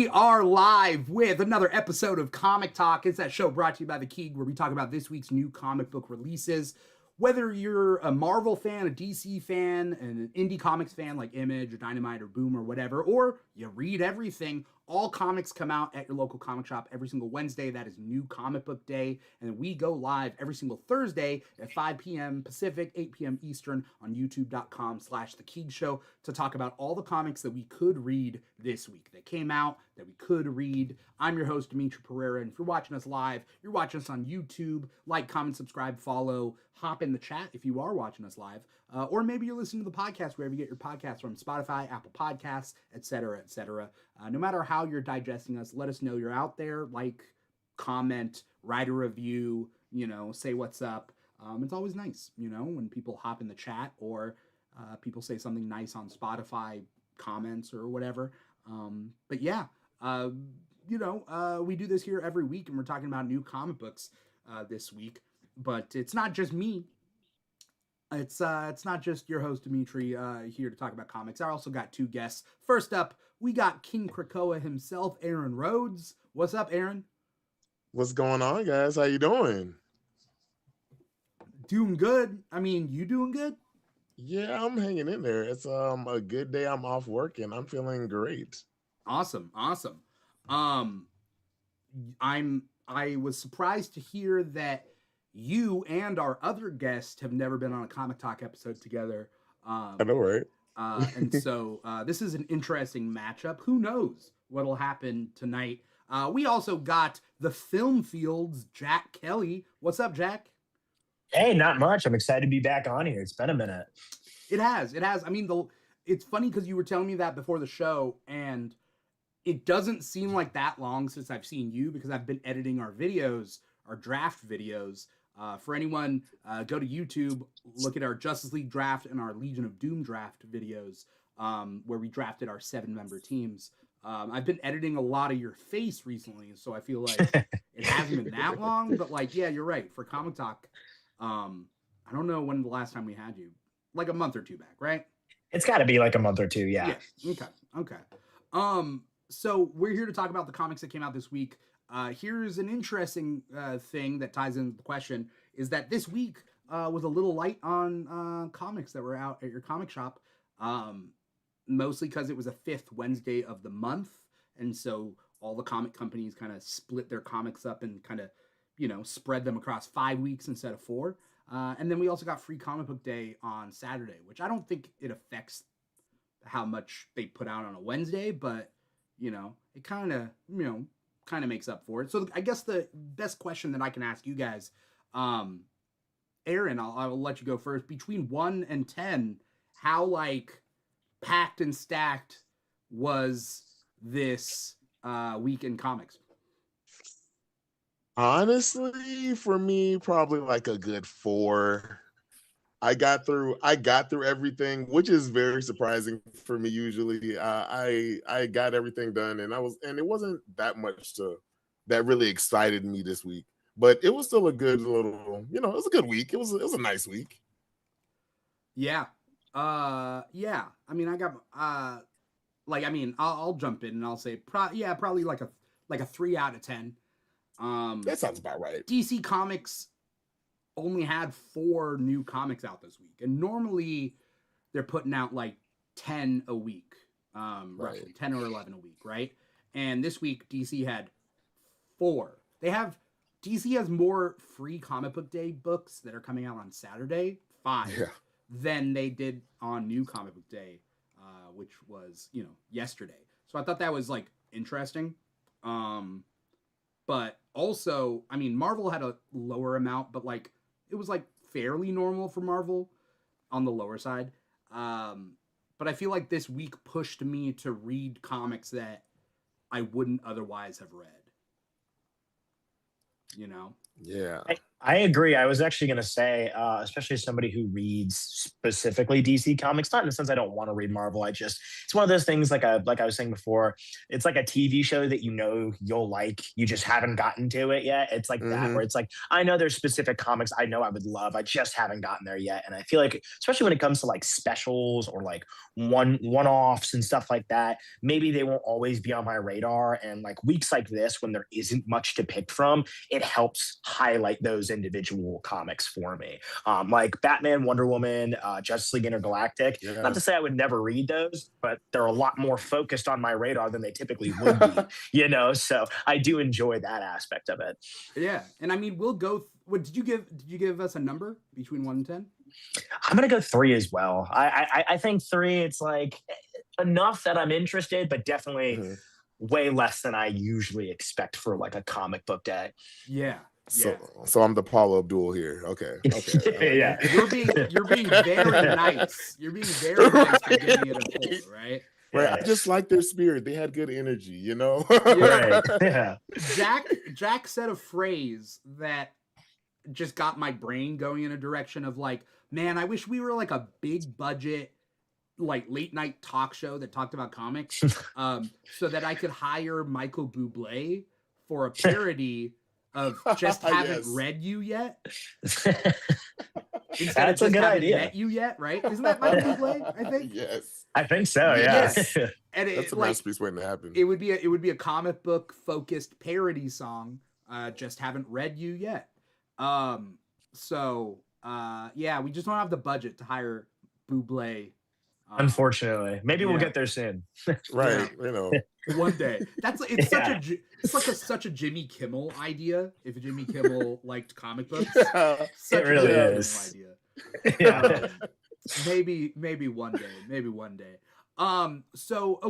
We are live with another episode of Comic Talk. It's that show brought to you by The Keeg, where we talk about this week's new comic book releases. Whether you're a Marvel fan, a DC fan, an indie comics fan like Image or Dynamite or Boom or whatever, or you read everything, all comics come out at your local comic shop every single Wednesday. That is New Comic Book Day. And we go live every single Thursday at 5 p.m. Pacific, 8 p.m. Eastern on youtube.com/The Keeg Show to talk about all the comics that we could read this week, that came out, that we could read. I'm your host, Dimithri Perera. And if you're watching us live, you're watching us on YouTube. Like, comment, subscribe, follow, hop in the chat if you are watching us live. Or maybe you're listening to the podcast wherever you get your podcasts from, Spotify, Apple Podcasts, etc., etc. No matter how you're digesting us, let us know you're out there. Like, comment, write a review, say what's up. It's always nice, when people hop in the chat or people say something nice on Spotify comments or whatever. But yeah, we do this here every week, and we're talking about new comic books this week. But it's not just me. It's not just your host, Dimithri, here to talk about comics. I also got two guests. First up, we got King Krakoa himself, Aaron Rhodes. What's up, Aaron? What's going on, guys? How you doing? Doing good. I mean, you doing good? Yeah, I'm hanging in there. It's a good day. I'm off work and I'm feeling great. Awesome. I was surprised to hear that you and our other guest have never been on a Comic Talk episode together. I know, right? And so this is an interesting matchup. Who knows what'll happen tonight? We also got the Film Field's Jack Kelly. What's up, Jack? Hey, not much. I'm excited to be back on here. It's been a minute. It has. I mean, it's funny because you were telling me that before the show, and it doesn't seem like that long since I've seen you because I've been editing our videos, our draft videos. For anyone, go to YouTube, look at our Justice League draft and our Legion of Doom draft videos, where we drafted our 7-member teams. I've been editing a lot of your face recently, so I feel like it hasn't been that long. But yeah, you're right. For Comic Talk, I don't know when the last time we had you. Like a month or two back, right? It's got to be like a month or two, yeah. Okay. So we're here to talk about the comics that came out this week. Here's an interesting thing that ties into the question, is that this week was a little light on comics that were out at your comic shop, mostly because it was a 5th Wednesday of the month, and so all the comic companies kind of split their comics up and kind of, spread them across 5 weeks instead of 4. And then we also got Free Comic Book Day on Saturday, which I don't think it affects how much they put out on a Wednesday, but, it kind of makes up for it. So I guess the best question that I can ask you guys, Aaron, I'll let you go first. Between 1 and 10, how packed and stacked was this week in comics? Honestly, for me, probably like a good 4. I got through everything, which is very surprising for me. Usually, I got everything done, and it wasn't that much that really excited me this week. But it was still a good little, it was a good week. It was a nice week. Yeah. Yeah. I mean, I got I'll jump in and I'll say probably like a 3 out of 10. That sounds about right. DC Comics only had 4 new comics out this week, and normally they're putting out like 10 a week, roughly 10 or 11 a week, right? And this week DC had 4. DC has more Free Comic Book Day books that are coming out on Saturday, 5, than they did on New Comic Book Day, which was yesterday. So I thought that was interesting. But also, I mean, Marvel had a lower amount, but it was fairly normal for Marvel on the lower side. But I feel like this week pushed me to read comics that I wouldn't otherwise have read. Yeah. I agree. I was actually going to say, especially as somebody who reads specifically DC comics, not in the sense I don't want to read Marvel. It's one of those things like I was saying before. It's like a TV show that you'll like. You just haven't gotten to it yet. It's like that, Mm-hmm. where it's like I know there's specific comics I know I would love. I just haven't gotten there yet, and I feel like, especially when it comes to like specials or like one offs and stuff like that, maybe they won't always be on my radar. And like weeks like this, when there isn't much to pick from, it helps highlight those individual comics for me. Like Batman, Wonder Woman, Justice League Intergalactic. Not to Yes. say I would never read those, but they're a lot more focused on my radar than they typically would be, So I do enjoy that aspect of it. Yeah, and I mean, we'll go. What did you give? Did you give us a number between 1 and 10? I'm gonna go 3 as well. I think 3. It's like enough that I'm interested, but definitely Mhm. way less than I usually expect for like a comic book day. Yeah. So I'm the Paula Abdul here. Okay. Okay. Yeah. You're being very nice. You're being very nice for giving it a 4, right? Right. I just like their spirit. They had good energy, Right. Yeah. Jack said a phrase that just got my brain going in a direction of like, man, I wish we were like a big budget, like late night talk show that talked about comics, so that I could hire Michael Bublé for a parody of Just Haven't Read You Yet. Instead That's of a Just good Haven't idea. Met You Yet, right? Isn't that Michael Bublé? I think. Yes. I think so. Yeah. Yes. And That's a masterpiece waiting to happen. It would be a comic book focused parody song. Just Haven't Read You Yet. Yeah, we just don't have the budget to hire Bublé. Unfortunately, maybe we'll get there soon. Right. One day. It's such a Jimmy Kimmel idea. If Jimmy Kimmel liked comic books, It really is. Idea. Maybe one day. Maybe one day. So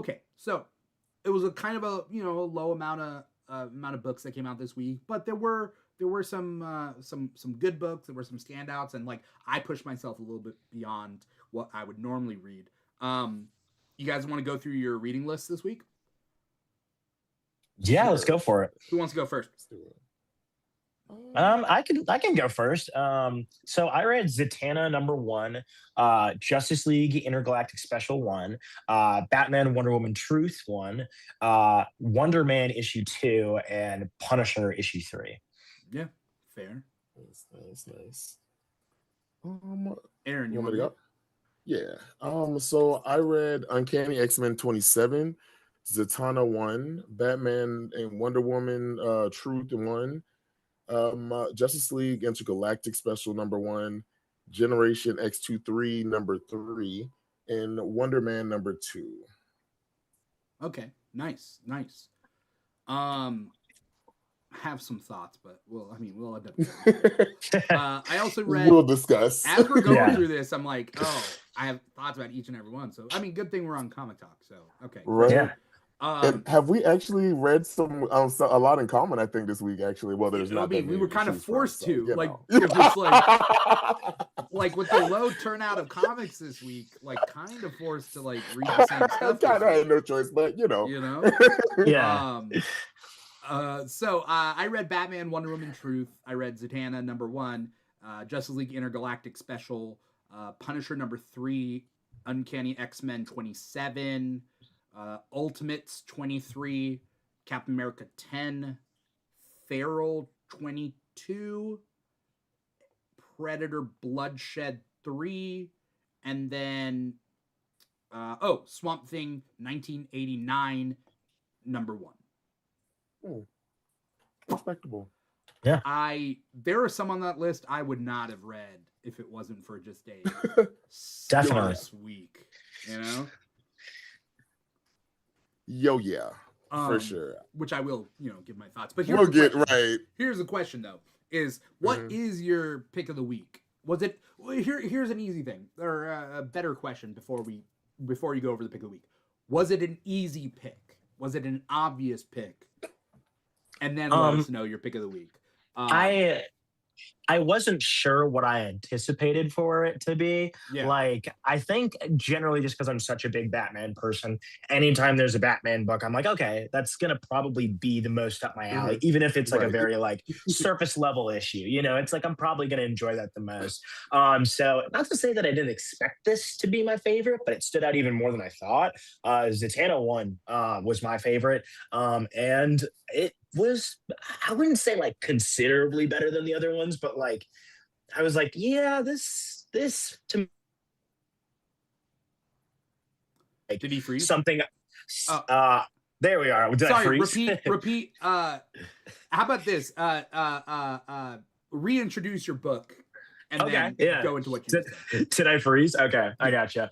it was a kind of a low amount of books that came out this week, but there were some good books. There were some standouts, and like I pushed myself a little bit beyond what I would normally read. You guys want to go through your reading list this week? Yeah, let's go for it. Who wants to go first? I can go first. So I read Zatanna #1, Justice League Intergalactic Special 1, Batman Wonder Woman Truth 1, Wonder Man issue 2, and Punisher issue 3. Yeah, fair. Nice. Aaron, you want want me to go? Yeah. So I read Uncanny X-Men 27, Zatanna 1, Batman and Wonder Woman Truth 1, Justice League Intergalactic Special #1, Generation X23 #3, and Wonder Man #2. Okay, nice. Have some thoughts, but we'll end up. I also read. We'll discuss as we're going through this. I'm like, I have thoughts about each and every one. So I mean, good thing we're on Comic Talk. So okay, right. Yeah. And have we actually read a lot in common? I think this week actually. Well, there's not. We were kind of forced to it was like with the low turnout of comics this week, like kind of forced to like read the same stuff. Kind of had no choice, but Yeah. So I read Batman, Wonder Woman, Truth. I read Zatanna #1, Justice League Intergalactic Special, Punisher #3, Uncanny X-Men 27, Ultimates 23, Captain America 10, Feral 22, Predator Bloodshed 3, and then Swamp Thing 1989 #1. Respectable. Yeah. There are some on that list I would not have read if it wasn't for just a Definitely scarce week, Yeah, for sure. Which I will, give my thoughts. But we'll get right. Here's the question though: is what is your pick of the week? Was it here's an easy thing or a better question before you go over the pick of the week. Was it an easy pick? Was it an obvious pick? And then let us know your pick of the week. I wasn't sure what I anticipated for it to be. Yeah. Like, I think generally just because I'm such a big Batman person, anytime there's a Batman book, I'm like, okay, that's gonna probably be the most up my alley, even if it's like a Right. very like surface level issue. You know, it's like I'm probably gonna enjoy that the most. So not to say that I didn't expect this to be my favorite, but it stood out even more than I thought. Zatanna one was my favorite, and it was, I wouldn't say like considerably better than the other ones, but like I was like, yeah, this to me, like Did he freeze? something. Oh. There we are. Did I Sorry, freeze? repeat. How about this? Reintroduce your book, and then go into what you said. Did I freeze? Okay, I gotcha.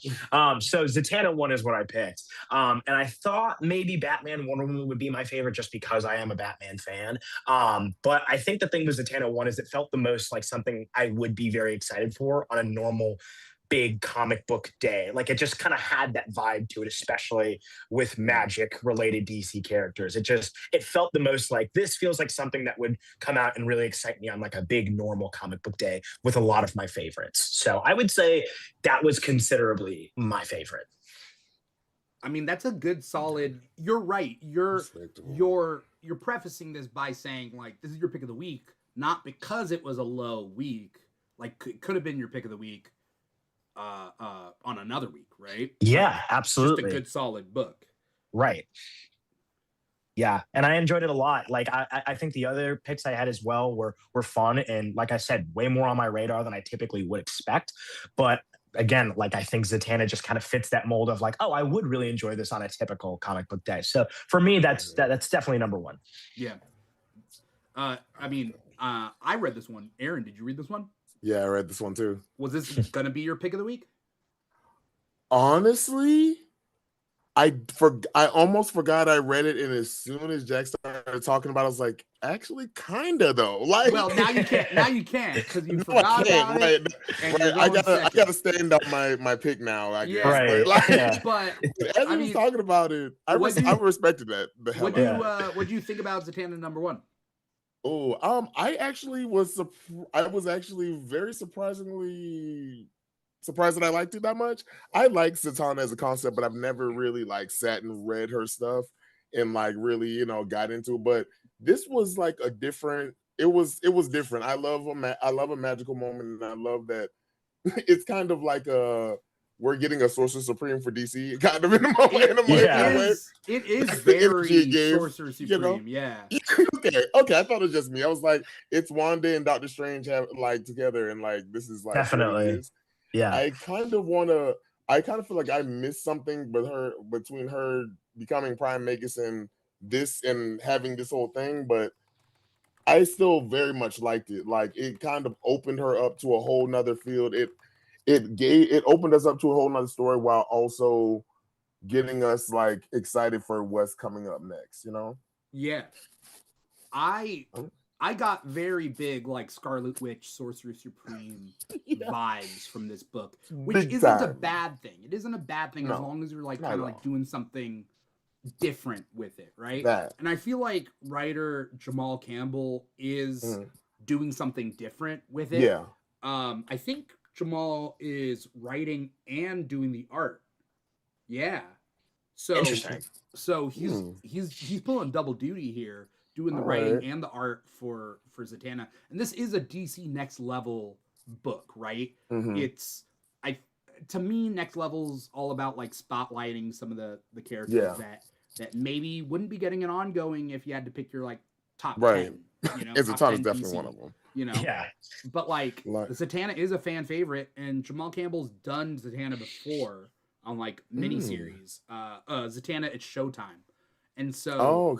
So Zatanna one is what I picked. And I thought maybe Batman Wonder Woman would be my favorite just because I am a Batman fan. But I think the thing with Zatanna one is it felt the most like something I would be very excited for on a normal big comic book day. Like it just kind of had that vibe to it, especially with magic related DC characters. It felt the most like this feels like something that would come out and really excite me on like a big normal comic book day with a lot of my favorites. So I would say that was considerably my favorite. I mean, that's a good solid. You're right. You're prefacing this by saying like this is your pick of the week, not because it was a low week. Like it could have been your pick of the week on another week, right? Yeah, like, absolutely. Just a good solid book. Right. Yeah, and I enjoyed it a lot. Like I think the other picks I had as well were fun and like I said, way more on my radar than I typically would expect. But again, like I think Zatanna just kind of fits that mold of like, oh, I would really enjoy this on a typical comic book day. So for me, that's definitely number one. Yeah. I mean, I read this one. Aaron, did you read this one? Yeah, I read this one too. Was this gonna be your pick of the week? Honestly, I almost forgot I read it, and as soon as Jack started talking about it, I was like, actually, kinda though. Like, well, now you can't. Now you can't because you forgot about it. Right. I gotta stand up my pick now. I guess. Right. But as he was talking about it, I respected that. What do you think about Zatanna number one? Oh, I was actually very surprisingly surprised that I liked it that much. I like Zatanna as a concept, but I've never really like sat and read her stuff and like really, got into it. But this was like a different, it was different. I love a magical moment, and I love that it's kind of like we're getting a Sorcerer Supreme for DC, kind of in a moment. It is very Sorcerer Supreme, yeah. Okay. I thought it was just me. I was like, it's Wanda and Doctor Strange have like together, and like this is like definitely, yeah. I kind of feel like I missed something between her becoming Prime Magus and this and having this whole thing, but I still very much liked it. Like it kind of opened her up to a whole nother field. It opened us up to a whole nother story while also getting us like excited for what's coming up next, Yeah. I got very big like Scarlet Witch, Sorcerer Supreme vibes from this book, which isn't a bad thing. It isn't a bad thing as long as you're like kind of like doing something different with it, right? And I feel like writer Jamal Campbell is doing something different with it. Yeah. I think Jamal is writing and doing the art. Yeah. So interesting. So he's pulling double duty here, doing the writing and the art for Zatanna. And this is a DC Next Level book, right? It's to me, Next Level's all about like spotlighting some of the characters that maybe wouldn't be getting an ongoing if you had to pick your like top 10. Zatanna's definitely one of them. Yeah. But like Zatanna is a fan favorite, and Jamal Campbell's done Zatanna before on like miniseries. Zatanna, it's Showtime. And so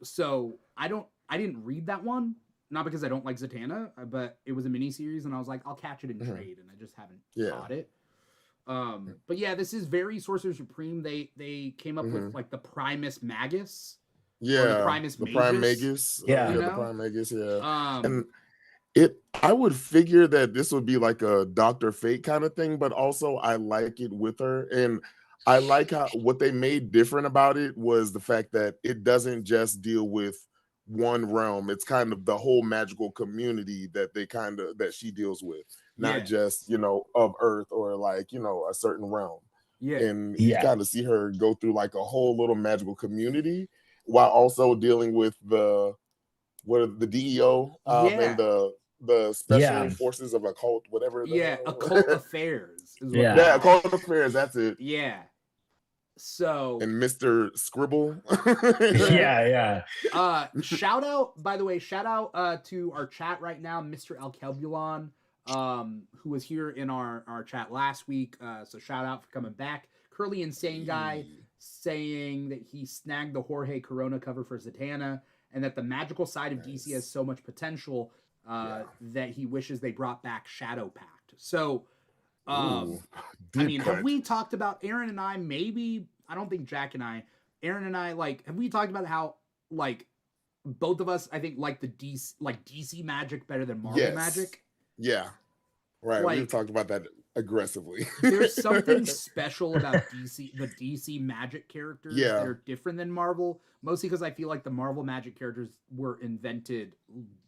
so I didn't read that one, not because I don't like Zatanna, but it was a miniseries and I was like, I'll catch it in trade, and I just haven't caught it. But yeah, this is very Sorcerer Supreme. They came up with like the Primus Magus. Yeah. The Primus the Magus. Prime Magus. Yeah. The Prime Magus, and I would figure that this would be like a Dr. Fate kind of thing, but also I like it with her. And I like how what they made different about it was the fact that it doesn't just deal with one realm. It's kind of the whole magical community that she deals with, not just, of Earth or like, a certain realm. Yeah. And you kind of see her go through like a whole little magical community while also dealing with the DEO and the special forces of occult, whatever. Occult affairs is what occult affairs. That's it. Yeah. So and Mr. Scribble. Shout out to our chat right now, Mr. Alkebulon, who was here in our chat last week. So shout out for coming back. Curly Insane Guy saying that he snagged the Jorge Corona cover for Zatanna, and that the magical side of DC has so much potential that he wishes they brought back Shadow Pact. So, have we talked about Aaron and I? Maybe, I don't think Jack and I. Aaron and I, like, have we talked about how, like, both of us, I think, like the DC magic better than Marvel magic? Yeah, right. Like, we've talked about that aggressively. There's something special about the DC magic characters that are different than Marvel, mostly because I feel like the Marvel magic characters were invented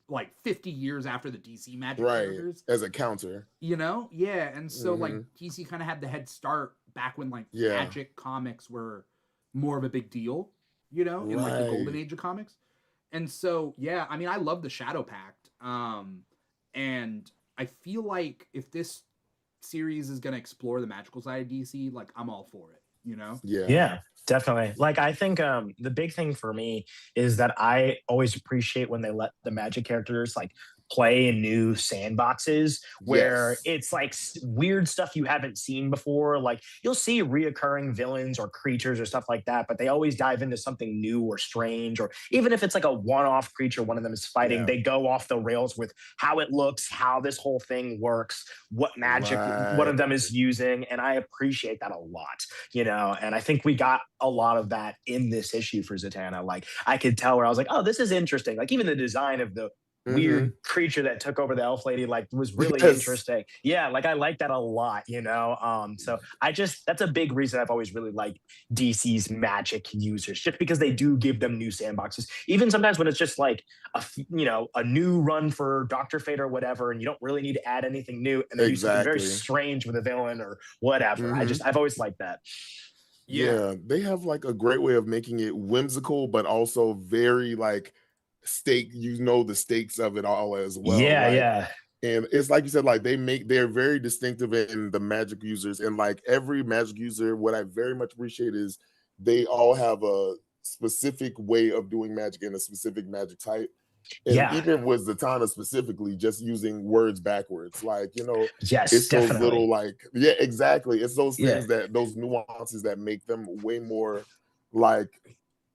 like 50 years after the DC magic characters. As a counter. And so like DC kind of had the head start back when like magic comics were more of a big deal, in like the golden age of comics. And so, I love the Shadow Pact. And I feel like if this series is going to explore the magical side of DC, like, I'm all for it, Yeah, definitely. Like, I think the big thing for me is that I always appreciate when they let the magic characters like play in new sandboxes where it's like weird stuff you haven't seen before. Like, you'll see reoccurring villains or creatures or stuff like that, but they always dive into something new or strange, or even if it's like a one-off creature one of them is fighting, they go off the rails with how it looks, how this whole thing works, what magic one of them is using. And I appreciate that a lot, and I think we got a lot of that in this issue for Zatanna. Like, I could tell where I was like, oh, this is interesting. Like, even the design of the weird creature that took over the elf lady, like, was really interesting. Yeah, like, I like that a lot, so that's a big reason I've always really liked DC's magic users, just because they do give them new sandboxes, even sometimes when it's just like a new run for Dr. Fate or whatever, and you don't really need to add anything new, and they do something very strange with a villain or whatever. I've always liked that. Yeah, they have like a great way of making it whimsical, but also very like the stakes of it all as well. And it's like you said, like, they're very distinctive in the magic users, and like every magic user, what I very much appreciate is they all have a specific way of doing magic and a specific magic type. And even with Zatanna specifically, just using words backwards, like, it's those little like, exactly. It's those things those nuances that make them way more like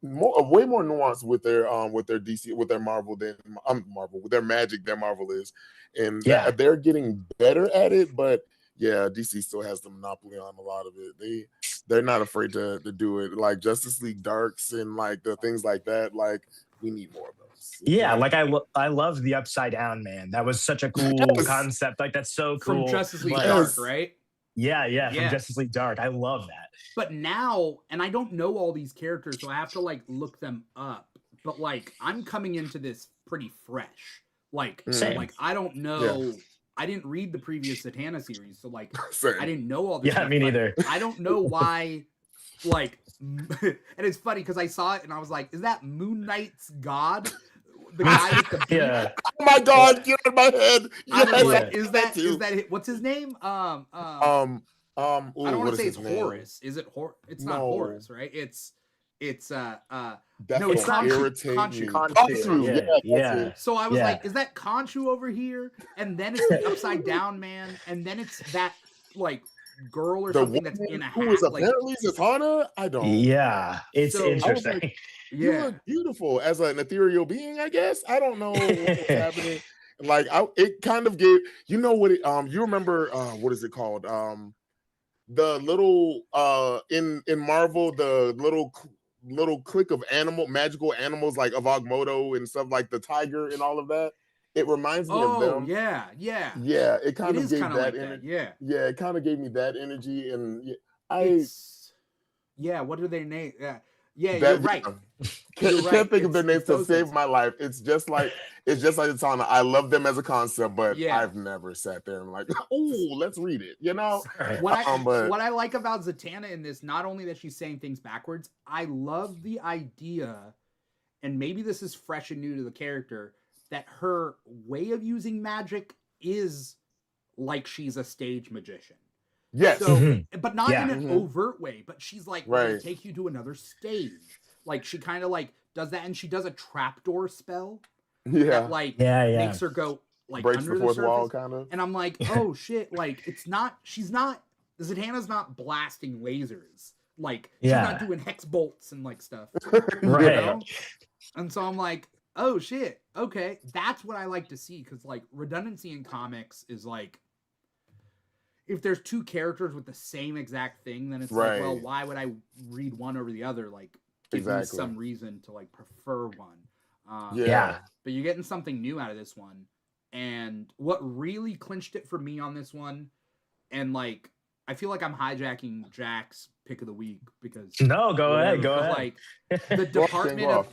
way more nuanced with their DC, with their Marvel than Marvel, with their magic than Marvel is, and they're getting better at it. But DC still has the monopoly on a lot of it. They're not afraid to do it, like Justice League Darks and like the things like that. Like, we need more of those. Like, I love the Upside Down Man. That was such a cool concept. Like, that's so cool. From Justice League Dark, right? Yeah, from Justice League Dark. I love that. But now, and I don't know all these characters, so I have to like look them up. But like, I'm coming into this pretty fresh. Like, like, I don't know. I didn't read the previous Zatanna series, so like, I didn't know all this. Yeah, me neither. I don't know why. Like, and it's funny because I saw it and I was like, is that Moon Knight's god? The guy with the beard? Oh my god, get in my head. Like, is that what's his name? I don't want to say it's Horus. Is it Horus? It's not Horus, right? It's no, it's Khonshu. Yeah. So I was like, is that Khonshu over here? And then it's the Upside Down Man, and then it's that like girl or something that's in a hat. Who is apparently Zatanna? I don't. Yeah, it's interesting. Like, you look beautiful as an ethereal being, I guess. I don't know what's happening. Like, it kind of gave, what it, you remember, what is it called? The little, in Marvel, the little clique of magical animals like Avogmodo and stuff, like the tiger and all of that. It reminds me of them. Yeah. It kind of gave that like energy. That, it kind of gave me that energy, and what are their names? Yeah, you're That right. can't think of their names to those save things. my life. It's just like Zatanna. I love them as a concept, but Yeah. I've never sat there and like, oh, let's read it. You know. What I like about Zatanna in this, not only that she's saying things backwards, I love the idea, and maybe this is fresh and new to the character, that her way of using magic is like she's a stage magician. Yes. So, but not in an Mhm. overt way, but she's like, we're gonna Right. take you to another stage. Like she kind of like does that, and she does a trapdoor spell Yeah. that like makes her go like breaks under the fourth surface. wall, kind of. And I'm like, oh shit! Like she's not. Zatanna's not blasting lasers. Like she's not doing hex bolts and like stuff. Right. You know? And so I'm like, oh shit, okay, that's what I like to see, because like redundancy in comics is like, if there's two characters with the same exact thing, then it's like, well, why would I read one over the other? Like, give me some reason to like prefer one. But you're getting something new out of this one. And what really clinched it for me on this one, and like, I feel like I'm hijacking Jack's pick of the week because go ahead. Like the Department of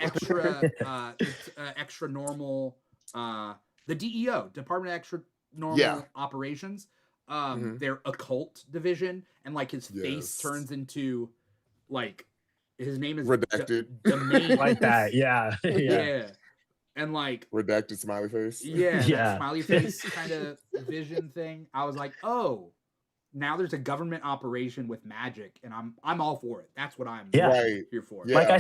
Extra Normal, the DEO, Department of Extra Normal Operations, their occult division, and like his face turns into like his name is redacted, domain like that. Yeah. And like redacted smiley face. That smiley face kind of vision thing. I was like, oh, now there's a government operation with magic, and I'm all for it. That's what I'm here for. Yeah.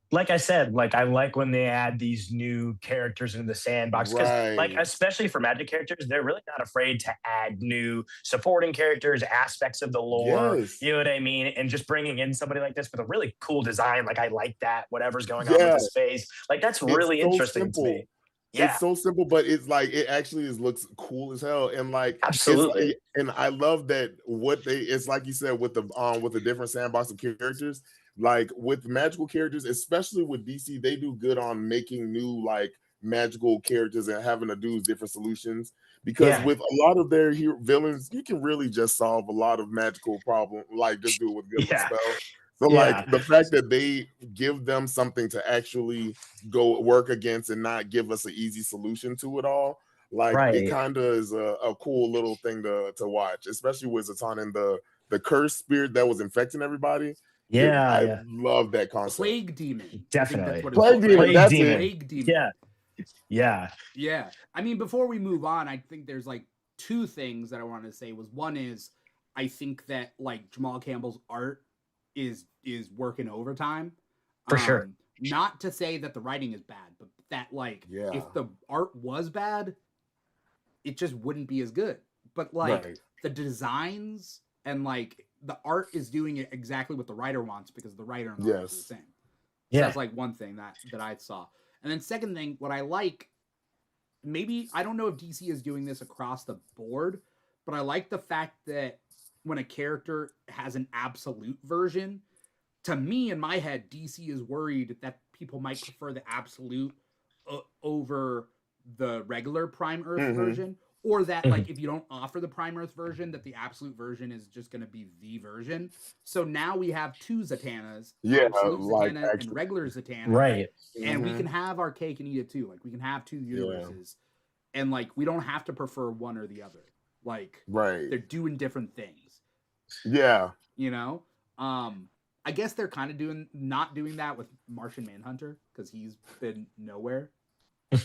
Like I said, like I like when they add these new characters into the sandbox, because like especially for magic characters, they're really not afraid to add new supporting characters, aspects of the lore. You know what I mean? And just bringing in somebody like this with a really cool design, like I like that. Whatever's going on with his face, like that's really interesting to me. It's so simple, but it's like it actually looks cool as hell, and like absolutely. And I love that it's like you said with the different sandbox of characters. Like with magical characters, especially with DC, they do good on making new like magical characters and having to do different solutions. Because with a lot of their villains, you can really just solve a lot of magical problem, like just do it with good spell. So like the fact that they give them something to actually go work against and not give us an easy solution to it all, like it kind of is a cool little thing to watch, especially with Zatanna and the cursed spirit that was infecting everybody. I love that concept. Plague demon. Definitely. Plague demon. That's it. Plague demon. Yeah. I mean, before we move on, I think there's like two things that I wanted to say. One is I think that like Jamal Campbell's art is working overtime. For sure. Not to say that the writing is bad, but that like if the art was bad, it just wouldn't be as good. But like the designs and like the art is doing it exactly what the writer wants, because the writer and the artist is the same. So that's like one thing that I saw. And then second thing, what I like, maybe I don't know if DC is doing this across the board, but I like the fact that when a character has an absolute version, to me in my head, DC is worried that people might prefer the absolute over the regular Prime Earth version, or that like if you don't offer the Prime Earth version, that the absolute version is just going to be the version. So now we have two Zatannas, absolute Zatanna and regular Zatanna, and we can have our cake and eat it too. Like we can have two universes, and like we don't have to prefer one or the other. Like they're doing different things. You know, I guess they're kind of not doing that with Martian Manhunter, because he's been nowhere. He's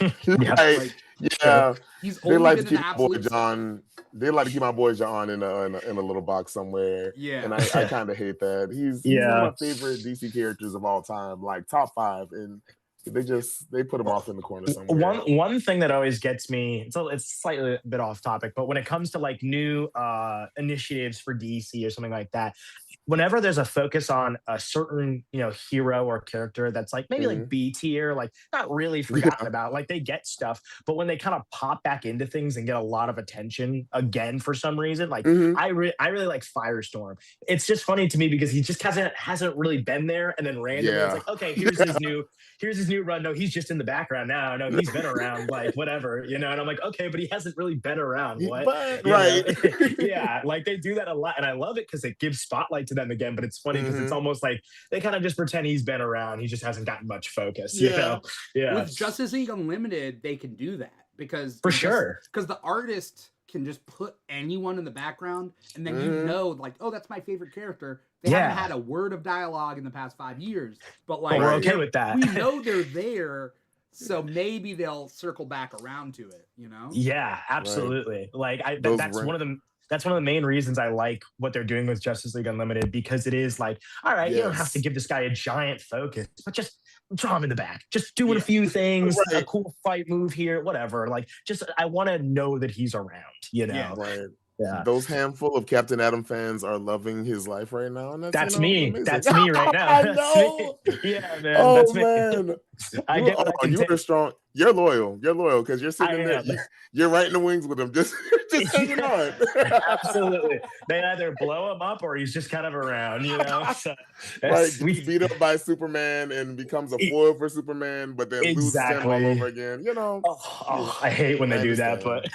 only like been to keep an my boy absolute John. They like to keep my boy John in a little box somewhere. And I kind of hate that. He's one of my favorite DC characters of all time, like top 5, and they put him off in the corner somewhere. One thing that always gets me, it's slightly a bit off topic, but when it comes to like new initiatives for DC or something like that, whenever there's a focus on a certain, hero or character that's like maybe like B tier, like not really forgotten about, like they get stuff, but when they kind of pop back into things and get a lot of attention again for some reason, like I really like Firestorm. It's just funny to me because he just hasn't really been there, and then randomly it's like, okay, here's his new run. No, he's just in the background now. No, he's been around, like whatever, and I'm like, okay, but he hasn't really been around. What? But, like they do that a lot, and I love it because it gives spotlight to to them again. But it's funny because it's almost like they kind of just pretend he's been around. He just hasn't gotten much focus. You know? Yeah. With Justice League Unlimited, they can do that because because the artist can just put anyone in the background, and then you know, like, oh, that's my favorite character. They haven't had a word of dialogue in the past 5 years, but like we're okay with that. We know they're there, so maybe they'll circle back around to it. You know? Yeah, absolutely. Like that's one of the. That's one of the main reasons I like what they're doing with Justice League Unlimited, because it is like, all right, you don't have to give this guy a giant focus, but just draw him in the back, just doing a few things, a cool fight move here, whatever. Like, just I want to know that he's around, you know? Yeah, right. Yeah. Those handful of Captain Adam fans are loving his life right now, and that's me. Amazing. That's me right now. I know. Yeah, man. Oh, that's man. Me. You're strong. You're loyal. You're loyal because you're sitting in there. You're right in the wings with him, just hanging on. Absolutely. They either blow him up or he's just kind of around, you know. So he's beat up by Superman and becomes a foil for Superman, but then loses him all over again. You know. I hate when they do that, but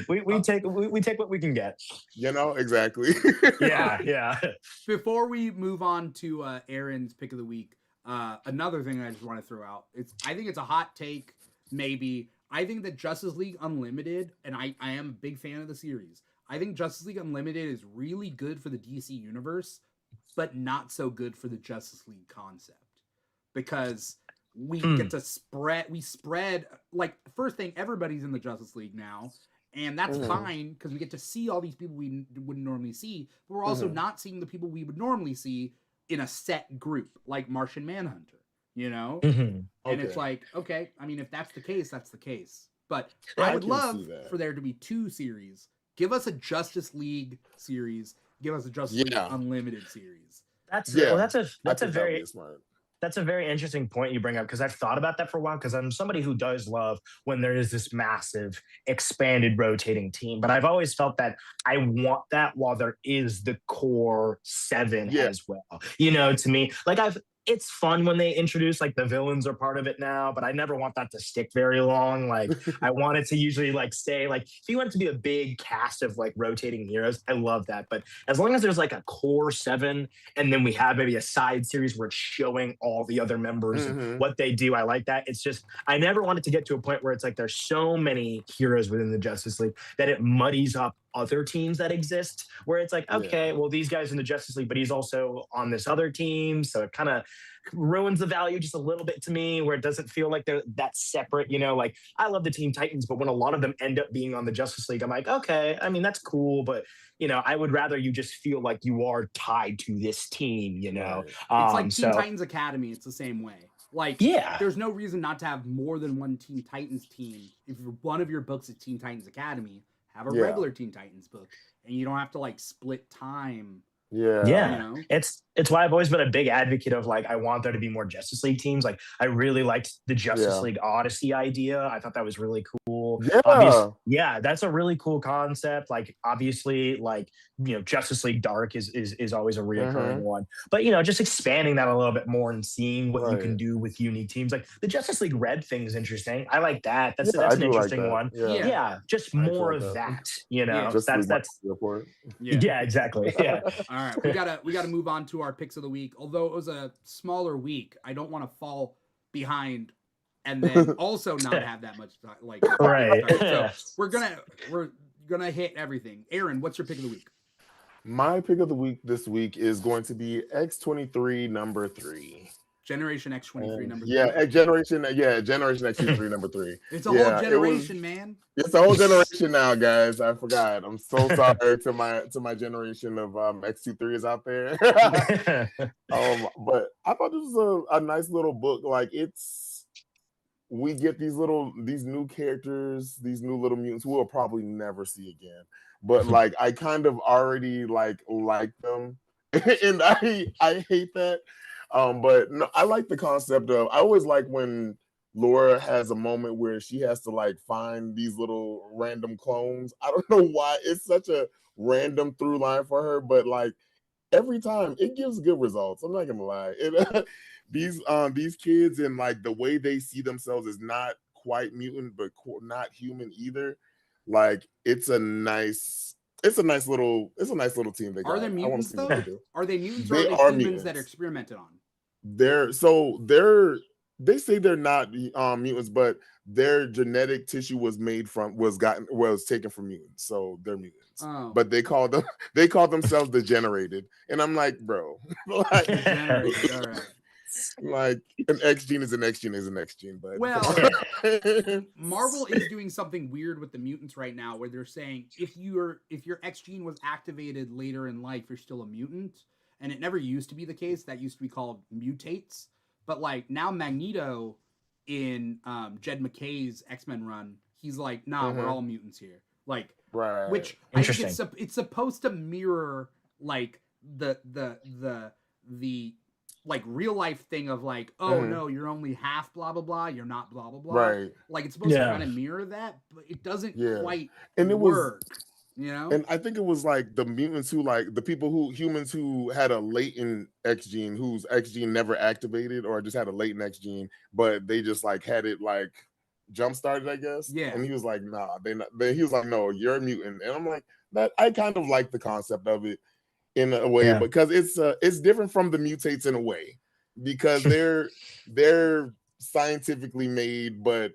we take what we can get. You know, exactly. Yeah. Before we move on to Aaron's pick of the week. Another thing I just want to throw out, I think it's a hot take, maybe. I think that Justice League Unlimited, and I am a big fan of the series, I think Justice League Unlimited is really good for the DC universe, but not so good for the Justice League concept. Because we get to spread, like, first thing, everybody's in the Justice League now, and that's fine, because we get to see all these people we wouldn't normally see, but we're also not seeing the people we would normally see in a set group, like Martian Manhunter, you know? And it's like, okay, I mean, if that's the case, that's the case. But I would love for there to be 2 series. Give us a Justice League series. Give us a Justice League Unlimited series. That's a very interesting point you bring up, because I've thought about that for a while, because I'm somebody who does love when there is this massive expanded rotating team, but I've always felt that I want that while there is the core 7 as well. You know, to me, like it's fun when they introduce like the villains are part of it now, but I never want that to stick very long. Like I want it to usually like stay like, if you want it to be a big cast of like rotating heroes, I love that. But as long as there's like a core 7 and then we have maybe a side series where it's showing all the other members and what they do, I like that. It's just, I never want it to get to a point where it's like there's so many heroes within the Justice League that it muddies up other teams that exist, where it's like, okay, well, these guys in the Justice League, but he's also on this other team. So it kind of ruins the value just a little bit to me, where it doesn't feel like they're that separate, you know, like I love the Teen Titans, but when a lot of them end up being on the Justice League, I'm like, okay, I mean, that's cool, but you know, I would rather you just feel like you are tied to this team, you know? It's like Teen Titans Academy. It's the same way. Like, there's no reason not to have more than one Teen Titans team. If one of your books is Teen Titans Academy, have a regular Teen Titans book, and you don't have to like split time. You know? It's why I've always been a big advocate of like, I want there to be more Justice League teams. Like I really liked the Justice League Odyssey idea. I thought that was really cool. That's a really cool concept. Like obviously, like, you know, Justice League Dark is always a reoccurring one, but you know, just expanding that a little bit more and seeing what you can do with unique teams. Like the Justice League Red thing is interesting. I like that. That's an interesting one. Just more of that, you know. That's exactly. All right, we gotta move on to our picks of the week. Although it was a smaller week, I don't want to fall behind and then also not have that much time. Like So we're gonna hit everything. Aaron, what's your pick of the week? My pick of the week this week is going to be X-23 number 3. Generation X-23 number 3. Generation X-23 number 3. It's a whole generation, man. It's a whole generation now, guys. I forgot. I'm so sorry to my generation of X-23s out there. But I thought this was a nice little book. Like we get these new characters, these new little mutants who we'll probably never see again. But like I kind of already like them. And I hate that. But no, I like the concept of, I always like when Laura has a moment where she has to like find these little random clones. I don't know why it's such a random through line for her, but like every time it gives good results. I'm not gonna lie. These kids and like the way they see themselves is not quite mutant, but not human either. Like it's a nice It's a nice little team they got. Are there I want mutants to see what they though? do. Are they mutants or They are they are humans that are mutants. experimented on? They say they're not mutants, but their genetic tissue was taken from mutants, so they're mutants. Oh. But they call themselves degenerated, and I'm like, bro, like, Degenerated. All right. like an X gene is an X gene is an X gene. But Well, Marvel is doing something weird with the mutants right now, where they're saying if your X gene was activated later in life, you're still a mutant, and it never used to be the case. That used to be called mutates. But like now, Magneto in Jed McKay's X-Men run, he's like, nah, we're all mutants here. Like, right, which I think it's supposed to mirror like the like real life thing of like, oh no, you're only half blah blah blah, you're not blah blah blah. right. Like it's supposed to kind of mirror that, but it doesn't quite and it work. You know? And I think it was like the mutants who, like the humans who had a latent X gene, whose X gene never activated or just had a latent X gene, but they just like had it like jump started, I guess. Yeah. And he was like, nah, he was like, no, you're a mutant. And I'm like, that I kind of like the concept of it in a way, because it's different from the mutates in a way, because they're scientifically made, but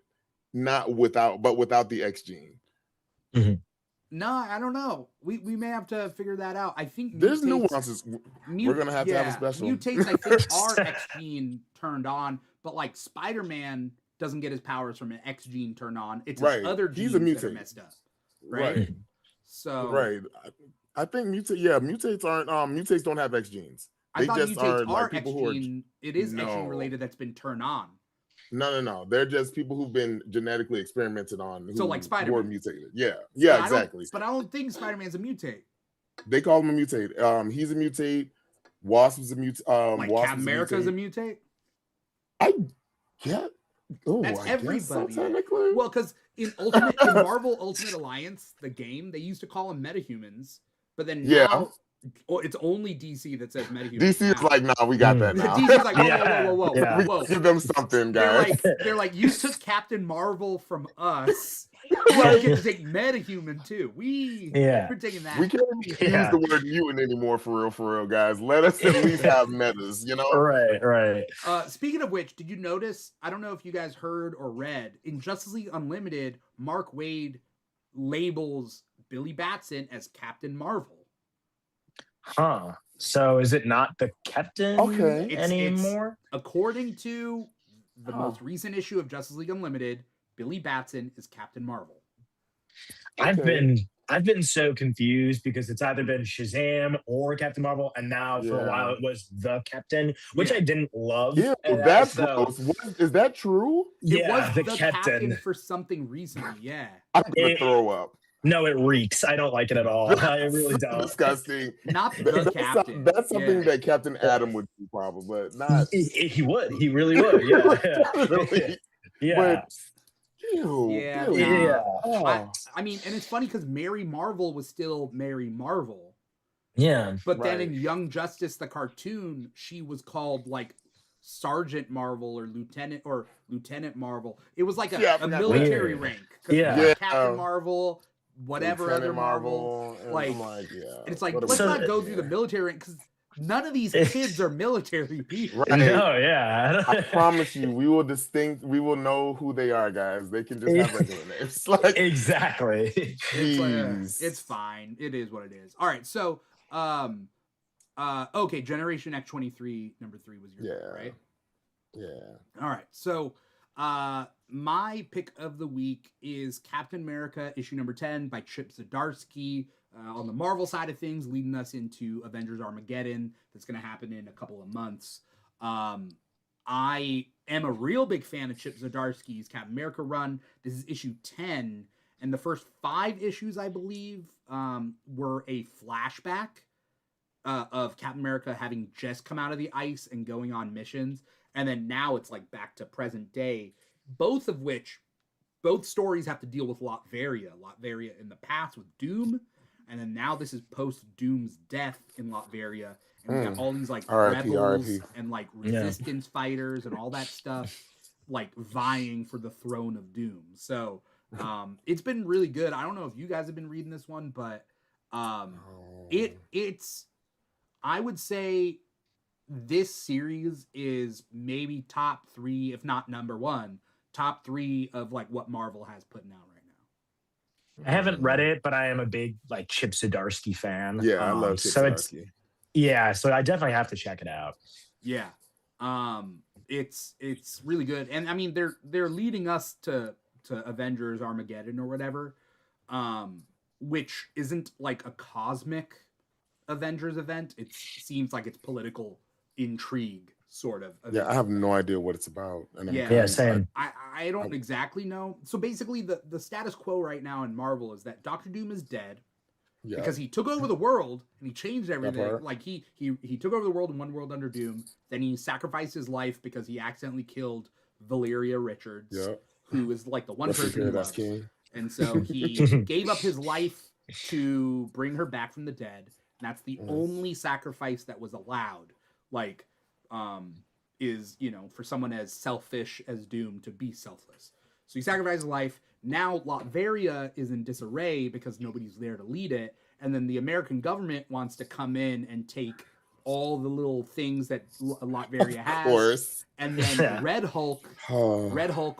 without the X gene. Mm-hmm. No, I don't know. We may have to figure that out. I think there's nuances. We're gonna have to have a special. Mutates, I think, are X gene turned on, but like Spider-Man doesn't get his powers from an X gene turned on. It's his other genes that are messed up. Right. So right. I think mutates aren't mutates don't have X genes. I thought mutates are X gene. It is X gene related that's been turned on. No. They're just people who've been genetically experimented on. So like Spider-Man. Who are mutated. Yeah, exactly. But I don't think Spider-Man's a mutate. They call him a mutate. He's a mutate. Wasp is a mutate. Like Captain America's a mutate? That's everybody. So, technically. Well, because in Marvel Ultimate Alliance, the game, they used to call them metahumans, but then now it's only DC that says metahumans. DC is like, nah, we got that now. DC's like, whoa. Give them something, guys. They're like, you took Captain Marvel from us. We get to take metahuman too. We're taking that. We can't even use the word mutant anymore, for real, guys. Let us at least have metas, you know? Right. Speaking of which, did you notice? I don't know if you guys heard or read in Justice League Unlimited, Mark Waid labels Billy Batson as Captain Marvel. Huh. So is it not the Captain anymore? According to the most recent issue of Justice League Unlimited, Billy Batson is Captain Marvel. I've been so confused because it's either been Shazam or Captain Marvel, and now for a while it was the Captain, which I didn't love. Yeah, that's gross. Is that true? It was the Captain for something recently. Yeah, I'm gonna throw up. No, it reeks. I don't like it at all. I really don't. Disgusting. Not the Captain. That's something that Captain Adam would do, probably, but not. He would. He really would. Yeah. But, I mean, and it's funny because Mary Marvel was still Mary Marvel. Yeah. But then in Young Justice, the cartoon, she was called like Sergeant Marvel or Lieutenant Marvel. It was like a military rank. Captain Marvel, whatever Lieutenant other Marvel. And it's like, let's not go through the military rank because none of these kids are military people. Right. No, yeah. I promise you, we will know who they are, guys. They can just have regular names. Like, exactly. It's fine. It is what it is. All right, so okay, Generation X-23 number 3 was your pick, right? Yeah. All right, so my pick of the week is Captain America issue number 10 by Chip Zdarsky. On the Marvel side of things, leading us into Avengers Armageddon. That's going to happen in a couple of months. I am a real big fan of Chip Zdarsky's Captain America run. This is issue 10, and the first 5 issues, I believe, were a flashback of Captain America having just come out of the ice and going on missions, and then now it's like back to present day, both stories have to deal with Latveria in the past with Doom, and then now this is post Doom's death in Latveria, and we got all these like rebels and like resistance fighters and all that stuff like vying for the throne of Doom. So it's been really good. I don't know if you guys have been reading this one, but It's I would say this series is maybe top 3, if not number 1, top 3 of like what Marvel has put out right now. I haven't read it, but I am a big like Chip Zdarsky fan. Yeah, I love Chip so Zdarsky. so I definitely have to check it out. Yeah. It's really good. And I mean they're leading us to Avengers Armageddon or whatever. Which isn't like a cosmic Avengers event. It seems like it's political intrigue sort of event. Yeah, I have no idea what it's about. And Yeah, same. I don't exactly know. So basically the status quo right now in Marvel is that Doctor Doom is dead. Yeah. Because he took over the world and he changed everything. part. Like he took over the world in One World Under Doom. Then he sacrificed his life because he accidentally killed Valeria Richards, Yeah. who is like the one Let's person he hear that, loves. King. And so he gave up his life to bring her back from the dead. And that's the only sacrifice that was allowed. Like, is, you know, for someone as selfish as Doom to be selfless. So he sacrificed his life. Now Latveria is in disarray because nobody's there to lead it. And then the American government wants to come in and take all the little things that Latveria has. Of course. And then Red Hulk, Oh.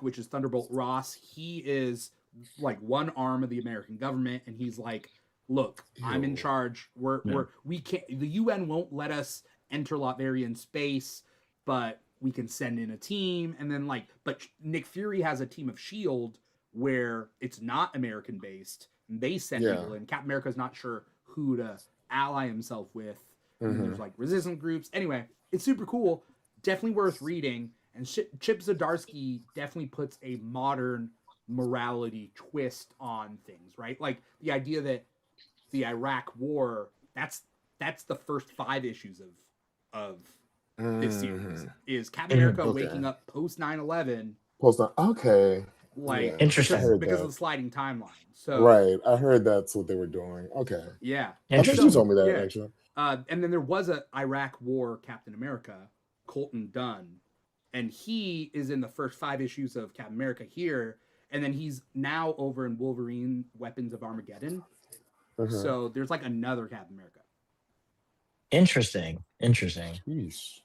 which is Thunderbolt Ross, he is like one arm of the American government, and he's like, look, I'm in charge. We can't, the UN won't let us enter Latveria in space, but we can send in a team. And then but Nick Fury has a team of S.H.I.E.L.D. where it's not American based. They send people in. Captain America's not sure who to ally himself with. And there's like resistance groups. Anyway, it's super cool. Definitely worth reading. And Chip Zdarsky definitely puts a modern morality twist on things, right? Like the idea that the Iraq War, that's the first 5 issues of this series is Captain America waking up post 9/11. Okay. Like Interesting. because of the sliding timeline. So right, I heard that's what they were doing. Okay. Yeah. I think you told me that actually. And then there was a Iraq War Captain America, Colton Dunn, and he is in the first 5 issues of Captain America here, and then he's now over in Wolverine Weapons of Armageddon. So there's like another Captain America. Interesting. Sheesh.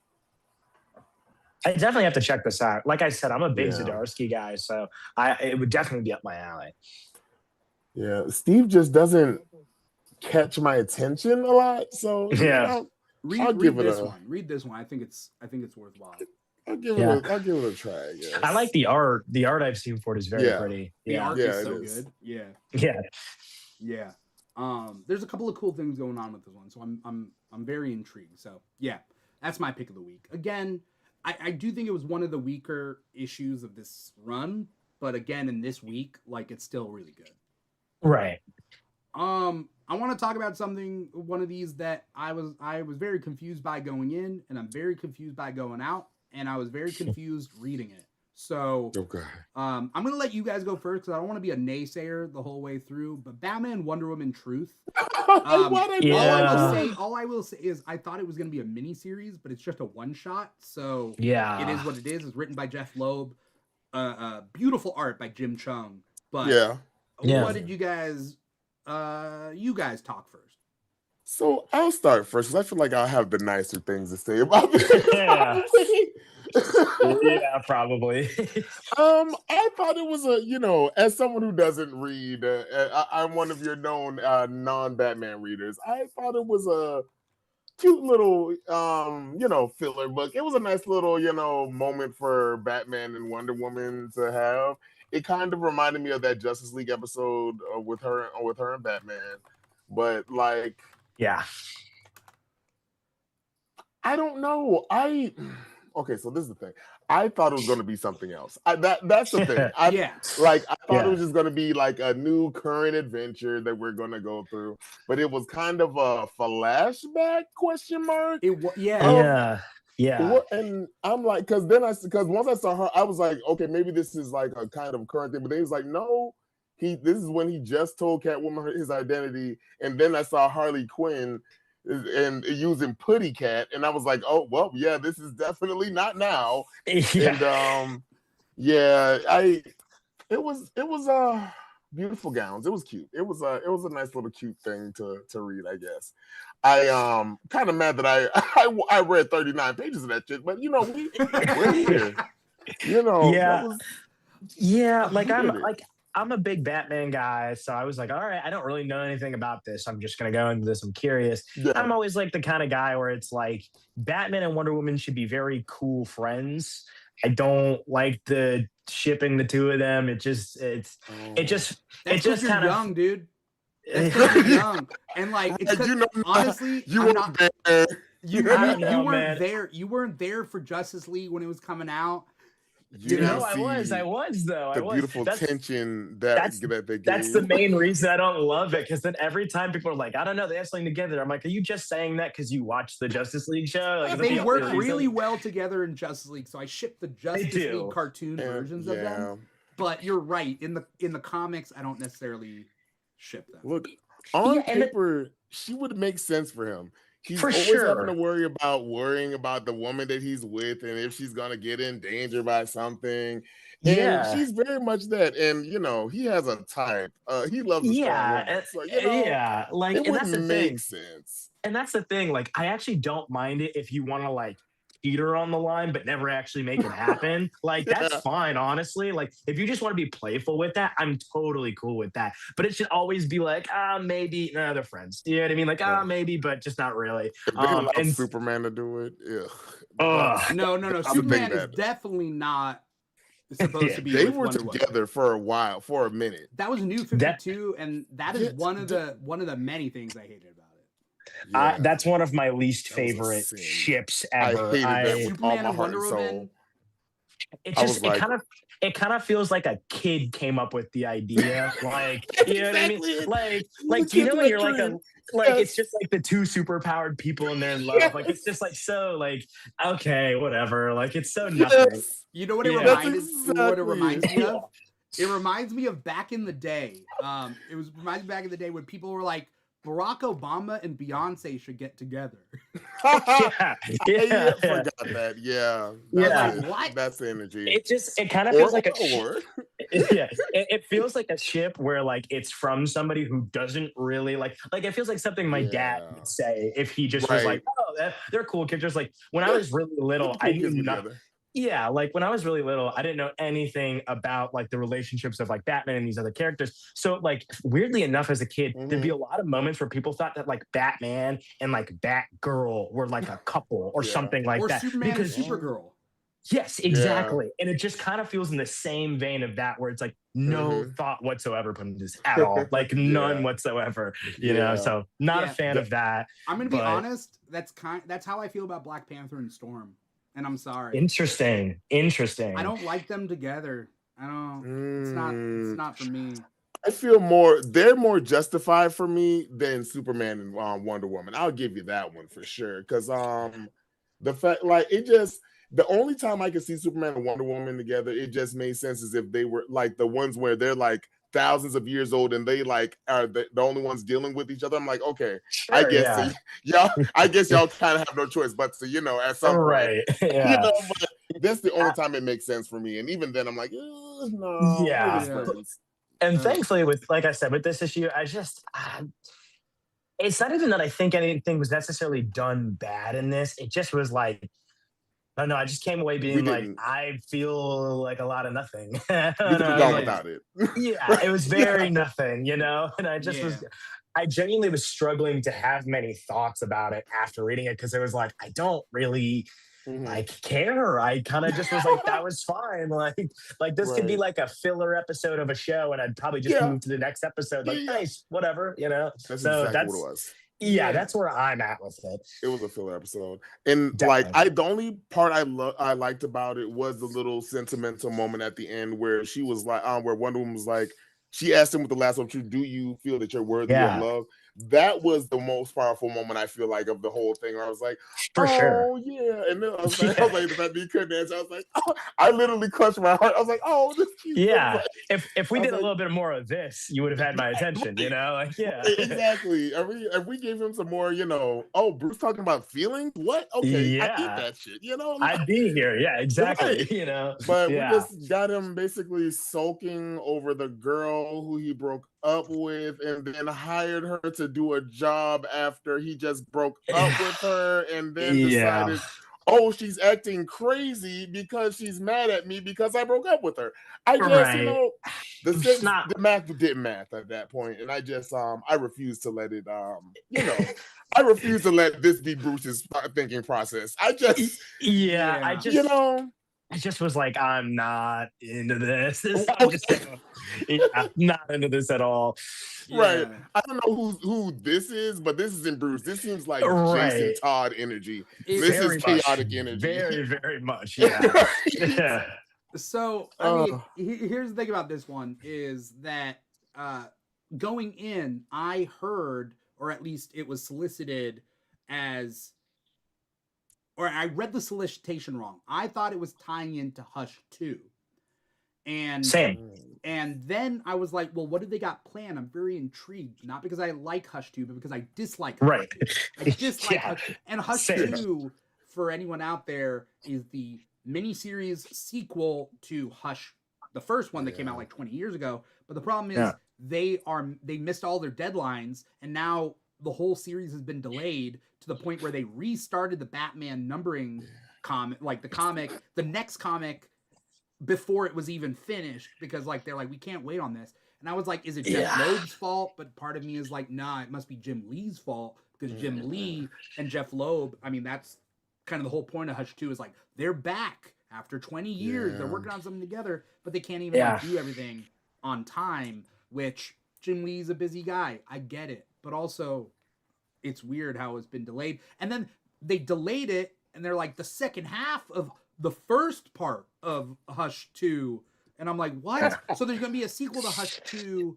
I definitely have to check this out. Like I said, I'm a big Zdarsky guy, so it would definitely be up my alley. Yeah, Steve just doesn't catch my attention a lot, so read this one. Read this one. I think it's worthwhile. I'll give it a try. I guess. I like the art. The art I've seen for it is very pretty. The art is so good. Yeah. There's a couple of cool things going on with this one, so I'm very intrigued. So yeah, that's my pick of the week. Again, I do think it was one of the weaker issues of this run, but again, in this week, like it's still really good. Right. I want to talk about one of these that I was very confused by going in, and I'm very confused by going out, and I was very confused reading it. So, I'm going to let you guys go first because I don't want to be a naysayer the whole way through. But Batman, Wonder Woman, Truth. All I will say is I thought it was going to be a mini series, but it's just a one shot. So it is what it is. It's written by Jeff Loeb. Beautiful art by Jim Chung. But what did you guys? You guys talk first. So I'll start first because I feel like I'll have the nicer things to say about this. Yeah, probably. I thought it was as someone who doesn't read, I'm one of your known non-Batman readers. I thought it was a cute little, filler book. It was a nice little, moment for Batman and Wonder Woman to have. It kind of reminded me of that Justice League episode with her and Batman, but I don't know. Okay, so this is the thing. I thought it was going to be something else. That's the thing. I thought it was just going to be like a new current adventure that we're going to go through, but it was kind of a flashback ? And I'm like, because once I saw her, I was like, okay, maybe this is like a kind of current thing. But then he's like, no, this is when he just told Catwoman his identity, and then I saw Harley Quinn and using Putty Cat, and I was like, oh well, yeah, this is definitely not now. And it was beautiful gowns. It was cute. It was a nice little cute thing to read, I guess. I kind of mad that I read 39 pages of that shit, but we're here. That Yeah. was Yeah, we did it. I'm a big Batman guy, so I was like, all right, I don't really know anything about this. I'm just gonna go into this. I'm curious. Yeah. I'm always like the kind of guy where it's like Batman and Wonder Woman should be very cool friends. I don't like the shipping the two of them. It just That's just you're kind of young, dude. That's 'cause you're young, and like it's 'cause, honestly, you I'm were not. there. You I don't know, weren't man. there. You weren't there for Justice League when it was coming out. You No, didn't I was though. the I was. beautiful tension that they gave. That's the main reason I don't love it. Because then every time people are like, I don't know, they have something together. I'm like, are you just saying that because you watched the Justice League show? Like, is that They the work only reason? really well together in Justice League, so I ship the Justice do. League cartoon versions of them. But you're right. In the comics, I don't necessarily ship them. Look, on Yeah, and paper, she would make sense for him. He's For always sure. having to worrying about the woman that he's with and if she's gonna get in danger by something. And Yeah. she's very much that. And he has a type. He loves a strong Yeah. woman. So Yeah. Like, it and that's would the make thing. sense. And that's the thing. Like, I actually don't mind it if you want to like teeter on the line, but never actually make it happen. Like, that's Yeah. fine, honestly. Like, if you just want to be playful with that, I'm totally cool with that. But it should always be like, maybe. No, they're friends. You know what I mean? Like, Yeah. maybe, but just not really. If they allow And Superman to do it, No. that's the Superman thing is that- definitely not supposed to be. They with were Wonder Woman. together for a while, for a minute. That was New 52, and that is Yeah, one of the many things I hated about it. Yeah. that's one of my least That was a favorite sin. ships I ever. hated that with all Superman my and heart Wonder and soul. Woman. It I was just like- it kind of feels like a kid came up with the idea. Like, you know what I mean? Exactly. Like The you know kid's when you're like dream. it's just like the two superpowered people and they're in love. Like it's just like so like okay, whatever. Like it's so nothing. Yes. You know what it Yeah. reminds That's me of? It reminds me of back in the day. Reminds me back in the day when people were like, Barack Obama and Beyonce should get together. Yeah. I forgot that. Yeah. Yeah. That's it. What? That's the energy. It kind of feels like or. it feels like a ship where like it's from somebody who doesn't really like it feels like something my dad Yeah. would say if he just was like, oh, they're cool characters. Like when I was really little, I knew nothing. Yeah, like when I was really little, I didn't know anything about like the relationships of like Batman and these other characters. So like weirdly enough, as a kid, there'd be a lot of moments where people thought that like Batman and like Batgirl were like a couple or something like or that. Superman Because and Supergirl. yes, exactly. And it just kind of feels in the same vein of that, where it's like no thought whatsoever put into this at all, like none whatsoever. You know, so not a fan of that. I'm gonna be honest. That's how I feel about Black Panther and Storm. And I'm sorry. Interesting. I don't like them together. I don't. It's not for me. I feel they're more justified for me than Superman and Wonder Woman. I'll give you that one for sure. Because the fact, the only time I could see Superman and Wonder Woman together, it just made sense as if they were like the ones where they're like thousands of years old and they like are the only ones dealing with each other. I'm like, okay, sure, I guess I guess y'all kind of have no choice but to, at some point, but that's the only time it makes sense for me. And even then I'm like, no. And thankfully like I said, with this issue, it's not even that I think anything was necessarily done bad in this. It just was like, I don't know. I just came away being like, I feel like a lot of nothing. We could have gone without it. Yeah, it was very nothing, And I just I genuinely was struggling to have many thoughts about it after reading it because it was like, I don't really care. I kind of just was like, that was fine. Like this could be like a filler episode of a show, and I'd probably just move to the next episode. Like, nice, whatever, That's exactly what it was. Yeah, that's where I'm at with it. It was a filler episode, and the only part I liked about it was the little sentimental moment at the end where she was like, where Wonder Woman was like, she asked him with the last one, "Do you feel that you're worthy of love?" that was the most powerful moment I feel like of the whole thing. Where I was like, For sure. oh yeah, and then I was like, the fact that he couldn't answer, I was like, oh, I literally clutched my heart. I was like, oh, this cute. Yeah. Like, If we did like, a little bit more of this, you would have had my attention, you know? Like, yeah. Exactly. If we gave him some more, oh, Bruce talking about feelings? What? Okay, I eat Yeah. that shit, I'd be here. Yeah, exactly. Right. You know. But we Yeah. just got him basically sulking over the girl who he broke up with and then hired her to do a job after he just broke up with her and then decided, oh, she's acting crazy because she's mad at me because I broke up with her. I just, the math didn't math at that point, and I just, I refuse to let it, I refuse to let this be Bruce's thinking process. I just, I just was like, I'm not into this. Not into this at all. Right. I don't know who this is, but this isn't Bruce. This seems like Jason Todd energy. This is chaotic energy. Very, very much. Yeah. Yeah. So, I mean, here's the thing about this one is that going in, I heard, or at least it was solicited as, or I read the solicitation wrong. I thought it was tying into Hush 2. And same. And then I was like, well, what did they got planned? I'm very intrigued. Not because I like Hush 2, but because I dislike Hush 2. I dislike Hush. And Hush 2, for anyone out there, is the miniseries sequel to Hush, the first one that came out like 20 years ago. But the problem is they missed all their deadlines, and now the whole series has been delayed to the point where they restarted the Batman numbering comic, like the next comic, before it was even finished, because like they're like, we can't wait on this. And I was like, is it Jeff Loeb's fault? But part of me is like, nah, it must be Jim Lee's fault, because Jim Lee and Jeff Loeb, I mean, that's kind of the whole point of Hush 2 is like, they're back after 20 years. They're working on something together, but they can't even like, do everything on time, which Jim Lee's a busy guy. I get it. But also, it's weird how it's been delayed. And then they delayed it, and they're like, the second half of the first part of Hush 2. And I'm like, what? So there's going to be a sequel to Hush 2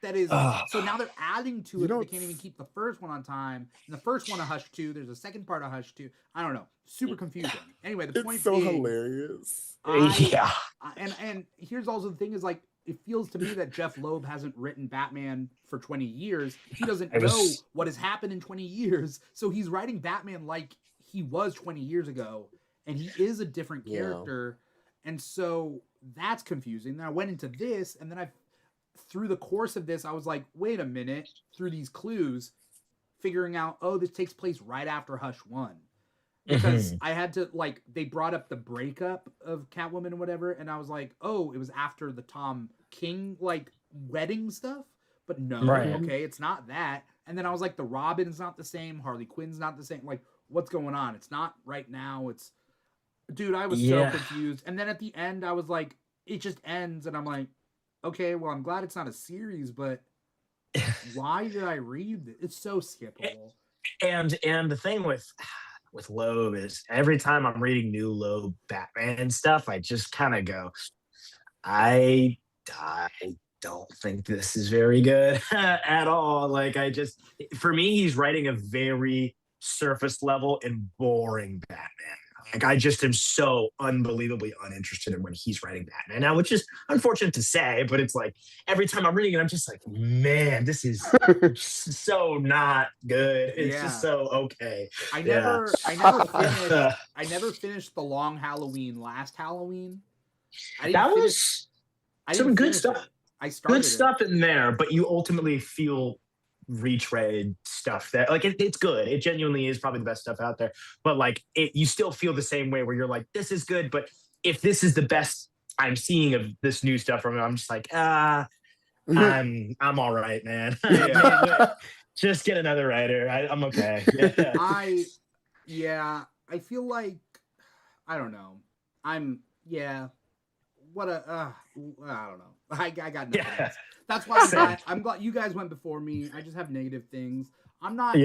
that is... So now they're adding to it. They can't even keep the first one on time. And the first one of Hush 2, there's a second part of Hush 2. I don't know. Super confusing. Anyway, the point is... It's so hilarious. And here's also the thing is like, it feels to me that Jeff Loeb hasn't written Batman for 20 years. He doesn't know what has happened in 20 years. So he's writing Batman like he was 20 years ago. And he is a different character. And so that's confusing. Then I went into this, and then through the course of this, I was like, wait a minute, through these clues, figuring out, oh, this takes place right after Hush 1. Because I had to, like, they brought up the breakup of Catwoman and whatever, and I was like, oh, it was after the Tom King, like, wedding stuff? But no, okay, it's not that. And then I was like, the Robin's not the same, Harley Quinn's not the same. Like, what's going on? It's not right now, it's... Dude, I was so confused. And then at the end, I was like, it just ends. And I'm like, okay, well, I'm glad it's not a series, but why did I read this? It's so skippable. And the thing with Loeb is every time I'm reading new Loeb Batman stuff, I just kind of go, I don't think this is very good at all. Like, for me, he's writing a very surface level and boring Batman. Like, I just am so unbelievably uninterested in when he's writing Batman now, which is unfortunate to say, but it's like every time I'm reading it, I'm just like, man, this is so not good. It's just so okay. I never finished The Long Halloween last Halloween. That was some good stuff. I started good stuff in there, but you ultimately feel retread stuff that like it's good. It genuinely is probably the best stuff out there, but like you still feel the same way where you're like, this is good, but if this is the best I'm seeing of this new stuff from him, I'm just like, I'm all right, man. Just get another writer. I'm okay. I feel like I don't know. I don't know. I got nothing else. That's why I'm glad you guys went before me. I just have negative things. I'm not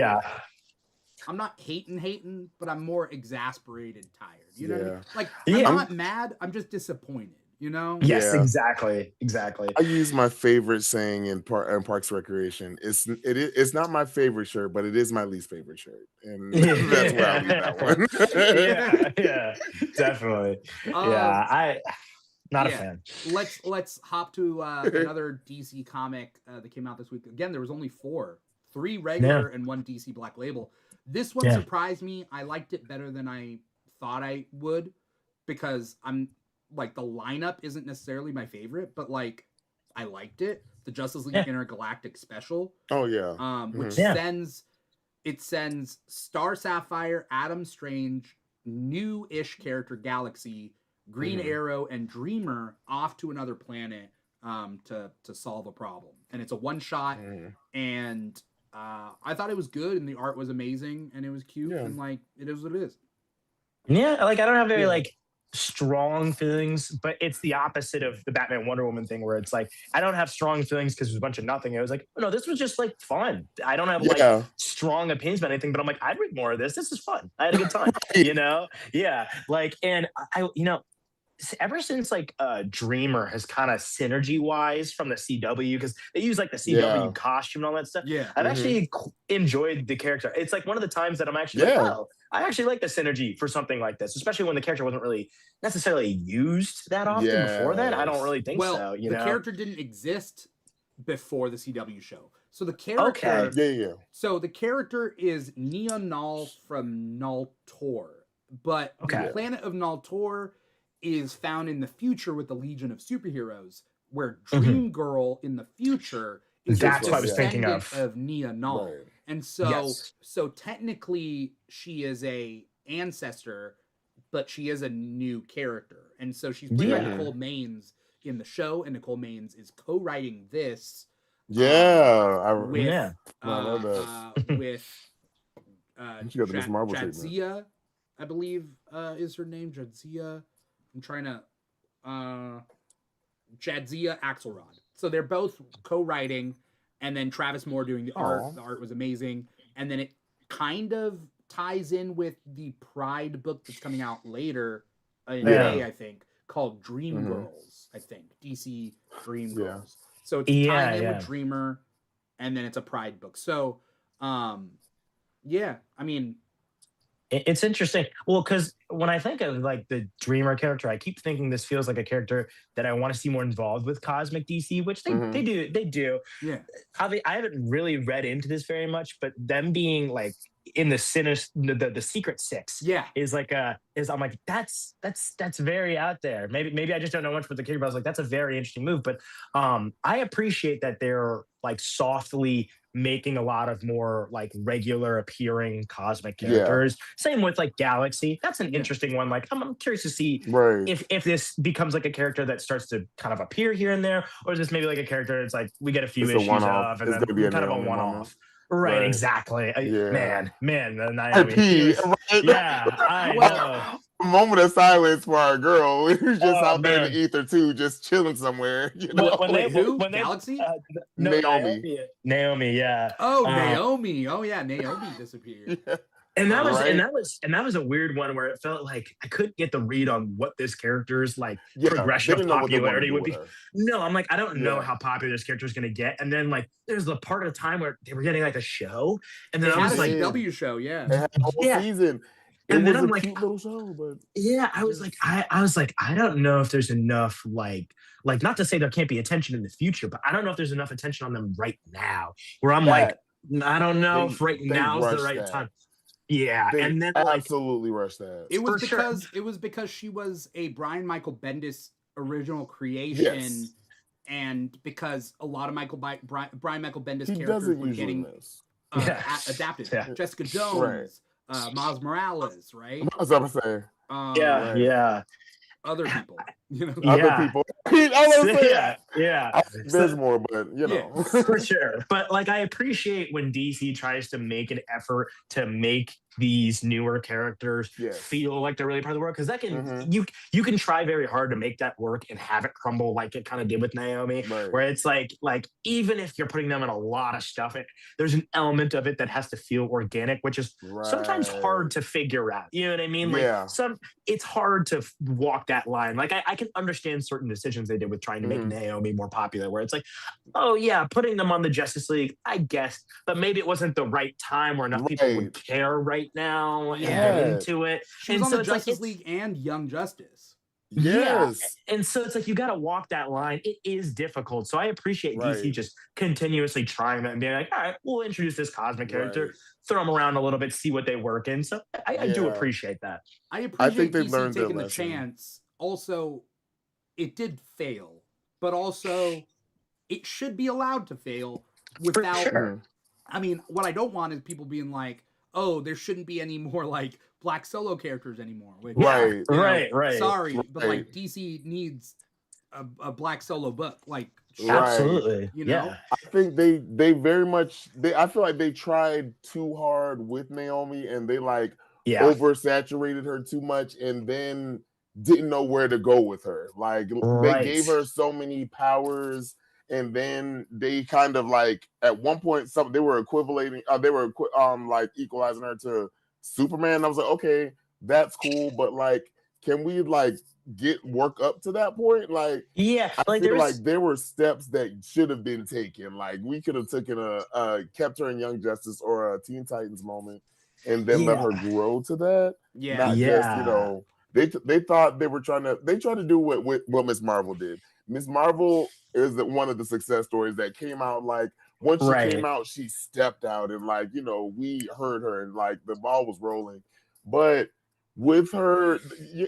hating, but I'm more exasperated, tired. You know what I mean? Like, I'm not mad. I'm just disappointed. you know? Yes, Yeah. exactly. I use my favorite saying in Parks Recreation. It's not my favorite shirt, but it is my least favorite shirt, and that's where I leave that one. yeah, definitely. Um, I not a yeah. fan. Let's hop to another DC comic that came out this week. Again, there was only 4, 3 regular and 1 DC Black Label. This one surprised me. I liked it better than I thought I would, because I'm like, the lineup isn't necessarily my favorite, but like I liked it. The Justice League Intergalactic special. Oh yeah. Which sends Star Sapphire, Adam Strange, new-ish character Galaxy, Green Arrow, and Dreamer off to another planet to solve a problem. And it's a one-shot, and I thought it was good, and the art was amazing, and it was cute, and like, it is what it is. Yeah, like I don't have very like strong feelings, but it's the opposite of the Batman Wonder Woman thing, where it's like I don't have strong feelings because there's a bunch of nothing. It was like, no, this was just like fun. I don't have like strong opinions about anything, but I'm like, I'd read more of this. This is fun. I had a good time, you know? Yeah, like, and I ever since like Dreamer has kind of synergy wise from the CW, because they use like the CW costume and all that stuff. Yeah, I've actually enjoyed the character. It's like one of the times that I'm actually like, oh, I actually like the synergy for something like this, especially when the character wasn't really necessarily used that often before that. I don't really think so. You know, the character didn't exist before the CW show. So the character, so the character is Nia Null from Null Tor, but the planet of Null Tor is found in the future with the Legion of Superheroes, where Dream Girl in the future is that's what I was thinking of Nia Null. Right. And so so technically she is a ancestor, but she is a new character. And so she's played by Nicole Maines in the show, and Nicole Maines is co-writing this with Jadzia, I believe is her name. Jadzia. I'm trying to Jadzia Axelrod. So they're both co-writing, and then Travis Moore doing the art. The art was amazing. And then it kind of ties in with the Pride book that's coming out later in May, I think, called Dream Girls, I think. DC Dream Girls. So it's tying in with Dreamer, and then it's a Pride book. So, I mean, it's interesting. Well, because when I think of like the Dreamer character, I keep thinking this feels like a character that I want to see more involved with Cosmic DC, which they do. Yeah. I haven't really read into this very much, but them being like in the Secret Six, is like I'm like that's very out there. Maybe I just don't know much about the character, but I was like, that's a very interesting move. But I appreciate that they're like softly making a lot of more like regular appearing cosmic characters. Same with like Galaxy. That's an interesting one. Like I'm curious to see if this becomes like a character that starts to kind of appear here and there, or is this maybe like a character that's like we get a few issues of, and then kind of a one-off. Right, exactly. Man, Naomi. I know. A moment of silence for our girl. Who's just out there in the ether too, just chilling somewhere. You know? When Galaxy? Naomi, yeah. Oh, Naomi. Oh yeah, Naomi disappeared. Yeah. And that was a weird one where it felt like I couldn't get the read on what this character's like progression of popularity would be. No, I'm like, I don't know how popular this character is going to get. And then like, there's the part of the time where they were getting like a show, and then I was like, CW show, They had a whole season. And then I'm like, cute little show, but I was like, I don't know if there's enough like not to say there can't be attention in the future, but I don't know if there's enough attention on them right now. Where I'm like, I don't know if right now is the right time. Yeah, they and then absolutely rushed that. It was because she was a Brian Michael Bendis original creation, and because a lot of Brian Michael Bendis characters were getting adapted. Jessica Jones, Miles Morales, right? I was about to say. Other people, Other people. Yeah. There's more, but you Yeah. know. For sure. But like I appreciate when DC tries to make an effort to make these newer characters Yes. feel like they're really part of the world, because that can Mhm. you can try very hard to make that work and have it crumble like it kind of did with Naomi, Right. where it's like even if you're putting them in a lot of stuff, there's an element of it that has to feel organic, which is sometimes hard Right. to figure out. You know what I mean? Like Yeah. it's hard to walk that line. Like I can understand certain decisions they did with trying to make Mhm. Naomi more popular, where it's like, oh yeah, putting them on the Justice League, I guess, but maybe it wasn't the right time where enough people would Right. care right now and get Yeah. into it. She was And on so the it's like Justice League and Young Justice. yeah. Yes. And so it's like you got to walk that line. It is difficult. So I appreciate DC Right. just continuously trying that and being like, all right, we'll introduce this cosmic character, Right. throw them around a little bit, see what they work in. So I do Yeah. appreciate that. I I appreciate think they've DC learned their taking the lesson. chance. Also, it did fail, but also it should be allowed to fail For without. sure. Mhm. I mean, what I don't want is people being like, "Oh, there shouldn't be any more like black solo characters anymore." Which, Yeah. Right. you know, Right. sorry, but like Right. DC needs a black solo book. Like, should, Right. Absolutely. you know? Yeah. I think they very much I feel like they tried too hard with Naomi and they like Yeah. oversaturated her too much and then didn't know where to go with her. Like they gave Right. her so many powers and then they kind of like at one point they were equivalating like equalizing her to Superman. I was like, okay, that's cool, but like can we like work up to that point? Like Yeah. I Like feel there's like there were steps that should have been taken. Like we could have taken kept her in Young Justice or a Teen Titans moment, and then let yeah. her grow to that. Yeah. Not just Yeah. they thought they tried to do what Miss Marvel did. Miss Marvel is one of the success stories that came out like once she came Right. out, she stepped out and like we heard her and like the ball was rolling, but with her,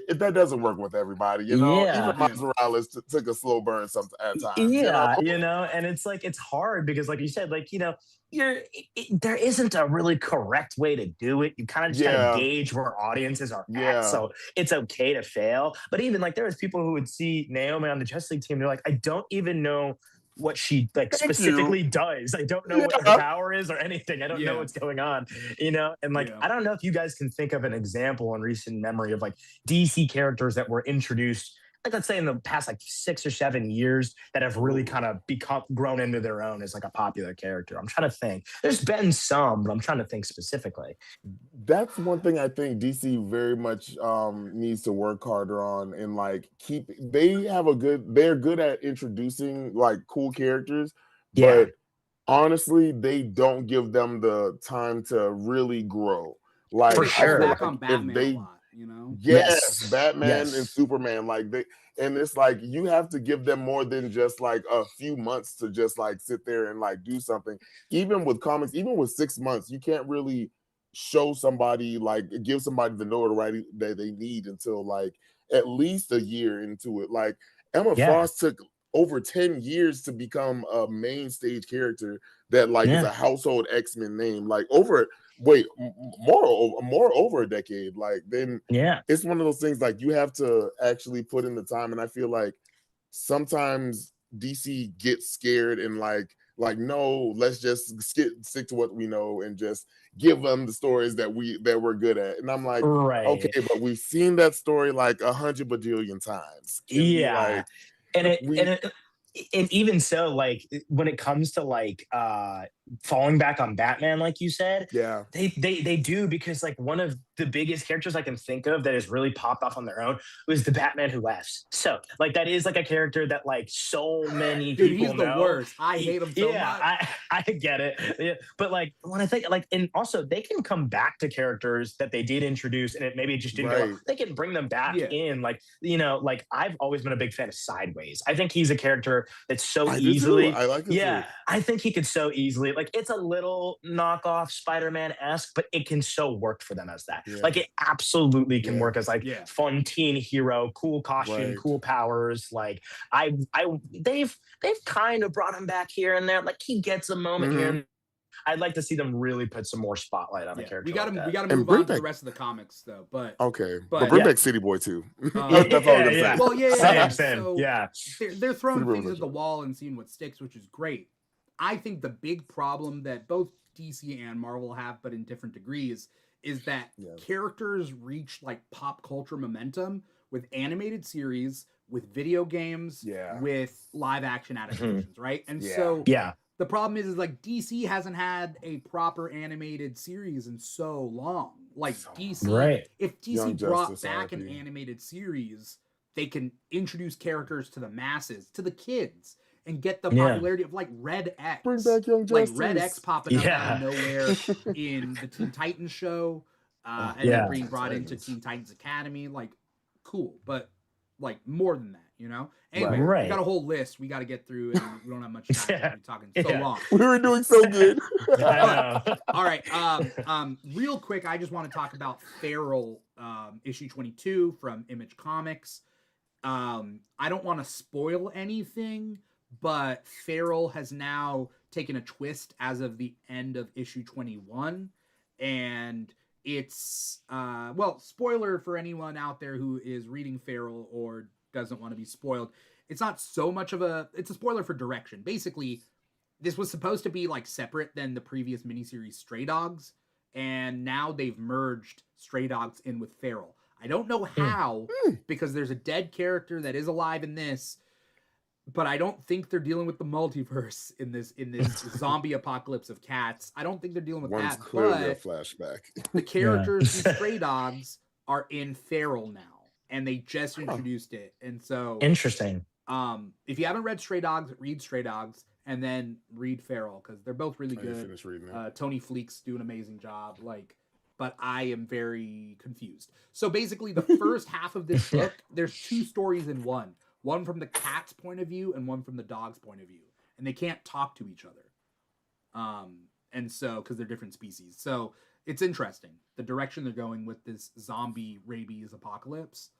that doesn't work with everybody. Even Yeah. Miles Morales took a slow burn at times. Yeah, and it's like it's hard because, like you said, like there isn't a really correct way to do it. You kind of just got to Yeah, gauge where audiences are at, yeah. so it's okay to fail. But even like there was people who would see Naomi on the Justice League team, they're like, I don't even know what she like Thank specifically you. does. I don't know what her Yeah, power is or anything. I don't know Yeah. what's going on, and like Yeah. I don't know if you guys can think of an example in recent memory of like DC characters that were introduced, like let's say in the past like 6 or 7 years, that have really Ooh. kind of grown into their own as like a popular character. I'm trying to think. There's been some, but I'm trying to think specifically. That's one thing I think DC very much needs to work harder on and like they're good at introducing like cool characters, Yeah. but honestly, they don't give them the time to really grow. Well, For Like they I fall feel sure. back like on if Batman a they lot, you know? yes, Batman and Yes. Superman, like and it's like you have to give them more than just like a few months to just like sit there and like do something. Even with comics, even with 6 months, you can't really show somebody like give somebody the notoriety that they need until like at least a year into it. Like Emma Yeah. Frost took over 10 years to become a main stage character that like is Yeah. a household X-Men name. Like more over a decade. Like then Yeah. it's one of those things like you have to actually put in the time. And I feel like sometimes DC gets scared and like no, let's just stick to what we know and just give them the stories that we're good at. And I'm like, Right. okay, but we've seen that story like 100 bajillion times. Can we Yeah. like And it we and it and even so, like when it comes to like falling back on Batman, like you said, yeah. they do, because like one of the biggest characters I can think of that has really popped off on their own was the Batman Who Laughs. So like that is like a character that like so many Dude, people he's the know. worst. I hate him so Yeah, much. I get it. Yeah. But like when I think like, and also they can come back to characters that they did introduce and maybe it just didn't go well. Right. They can bring them back Yeah. in. Like, like I've always been a big fan of Sideways. I think he's a character that's so I do too. easily. I like it Yeah, too. I think he could so easily, like it's a little knockoff Spider-Man-esque, but it can so work for them as that. Yeah. Like it absolutely can Yeah. work as like Yeah. fun teen hero, cool costume, Right. cool powers. Like they've kind of brought him back here and there. Like he gets a moment here Mhm. and I'd like to see them really put some more spotlight on the character. We got to And move bring on to the back- rest of the comics though. But Okay, But- but bring Yeah. back City Boy too. That's all I'm Yeah, gonna yeah. say. well, yeah. Same. So Yeah. they're throwing City Boy things was at the wall and seeing what sticks, which is great. I think the big problem that both DC and Marvel have, but in different degrees, is that Yeah. characters reach like pop culture momentum with animated series, with video games, Yeah. with live action adaptations, right? And Yeah. so Yeah. the problem is like DC hasn't had a proper animated series in so long. Like DC, Right. if DC Young brought Justice, back an RIP. animated series, they can introduce characters to the masses, to the kids, and get the Yeah. popularity of like Red X. Bring back Young Like Justice. Red X popping up out Yeah. of nowhere in the Teen Titans show, and Yeah. then being brought into Titans. Teen Titans Academy. Like, cool, but like more than that, you know? Anyway, Right. we got a whole list we got to get through, and we don't have much time. Yeah. We're talking so Yeah. long. We were doing so good. I know. All right. Real quick, I just want to talk about Feral, issue 22 from Image Comics. I don't want to spoil anything, but Feral has now taken a twist as of the end of issue 21, and it's well, spoiler for anyone out there who is reading Feral or doesn't want to be spoiled. It's not so much of it's a spoiler for direction. Basically, this was supposed to be like separate than the previous miniseries Stray Dogs, and now they've merged Stray Dogs in with Feral. I don't know how, because there's a dead character that is alive in this, but I don't think they're dealing with the multiverse in this zombie apocalypse of cats. I don't think they're dealing with One's that. clearly a But flashback. the characters in Stray Dogs are in Feral now, and they just introduced it. And so, Interesting. if you haven't read Stray Dogs, read Stray Dogs, and then read Feral, because they're both really I didn't good. finish reading it. Tony Fleek's do an amazing job. But I am very confused. So basically, the first half of this book, there's two stories in one. One from the cat's point of view and one from the dog's point of view. And they can't talk to each other. And so, because they're different species. So it's interesting. The direction they're going with this zombie rabies apocalypse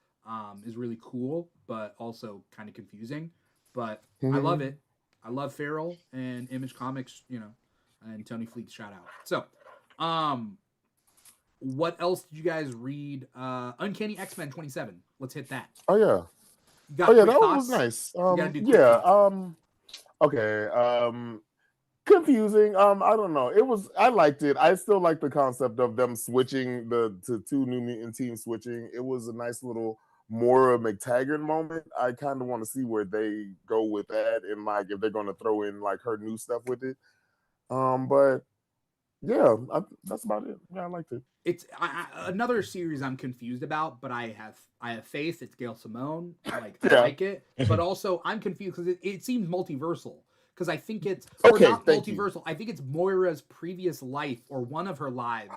is really cool, but also kind of confusing. But I love it. I love Feral and Image Comics, and Tony Fleek, shout out. So, what else did you guys read? Uncanny X-Men 27. Let's hit that. Oh yeah. You got Oh yeah, quick that thoughts? was nice. gotta do quick Yeah. thoughts. Okay. Confusing. I don't know. I liked it. I still like the concept of them switching to two New Mutant teams switching. It was a nice little Moira McTaggart moment. I kind of want to see where they go with that, and like if they're going to throw in like her new stuff with it. But yeah, that's about it. Yeah, I liked it. It's another series I'm confused about, but I have faith. It's Gail Simone. I Yeah. like it, but also I'm confused because it seems multiversal. Because I think it's Okay, or not thank you. multiversal. I think it's Moira's previous life or one of her lives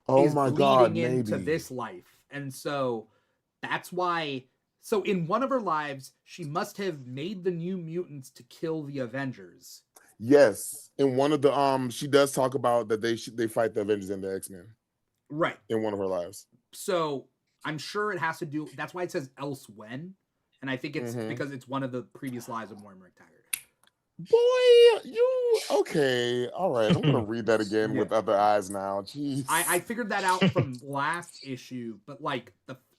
Oh is my bleeding God, into maybe. this life, and so that's why. So in one of her lives, she must have made the New Mutants to kill the Avengers. Yes, in one of the she does talk about that they fight the Avengers and the X-Men Right. in one of her lives. So I'm sure it has to do. That's why it says else when, and I think it's Mhm. because it's one of the previous lives of Moira McTaggart. Boy, you okay? All right, I'm gonna read that again Yeah. with other eyes now. Jeez. I figured that out from last issue, but like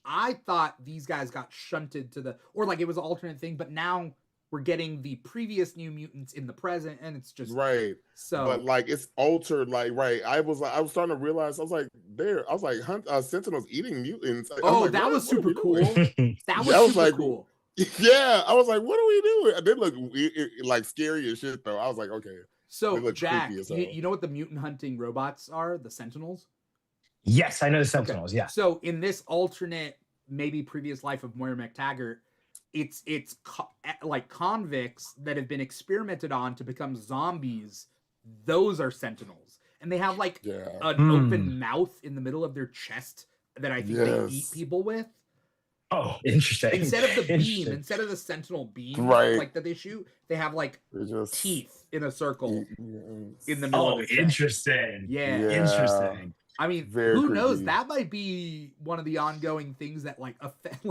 I thought these guys got shunted to or like it was an alternate thing, but now we're getting the previous New Mutants in the present, and it's just right. so. But like it's altered. Like right, I was starting to realize. I was like, Sentinels eating mutants. Like, I Oh, like, that what- was what are we super cool. doing? That was Yeah, I was super like, cool. Yeah, I was like, what are we doing? They look like scary as shit though. I was like, okay. So They look Jack, creepy as hell. you know what the mutant hunting robots are? The Sentinels. Yes, I know the Sentinels. Yeah. So in this alternate, maybe previous life of Moira McTaggart, it's like convicts that have been experimented on to become zombies. Those are Sentinels, and they have like Yeah. an open mouth in the middle of their chest that I think they eat Yes. people with. Oh, interesting. Instead of the beam, Interesting. instead of the Sentinel beam, Right. like that they shoot, they have like They're just teeth in a circle mutants. in the middle of Oh, their chest. interesting. Yeah. Yeah. Interesting. I mean, Very who knows? creepy. That might be one of the ongoing things that like affect,